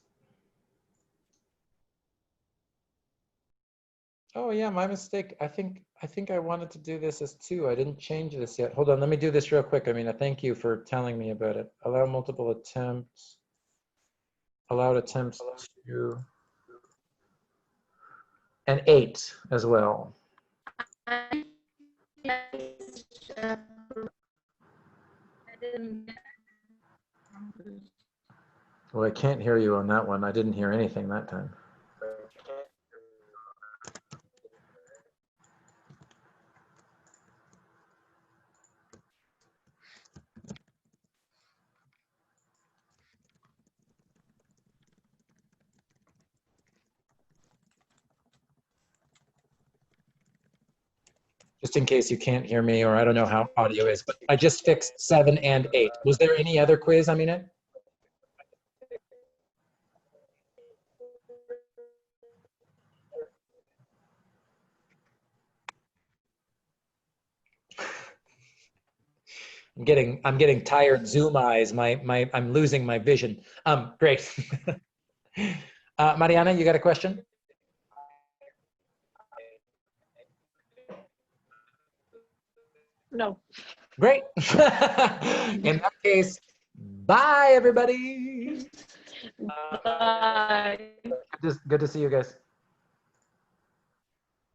Oh yeah, my mistake. I think I wanted to do this as 2. I didn't change this yet. Hold on, let me do this real quick. Amina, thank you for telling me about it. Allow multiple attempts. Allowed attempts to and 8 as well. Well, I can't hear you on that one. I didn't hear anything that time. Just in case you can't hear me, or I don't know how audio is, but I just fixed 7 and 8. Was there any other quiz, Amina? I'm getting tired Zoom eyes. I'm losing my vision. Great. Mariana, you got a question? No. Great. In that case, bye everybody. Bye. Good to see you guys.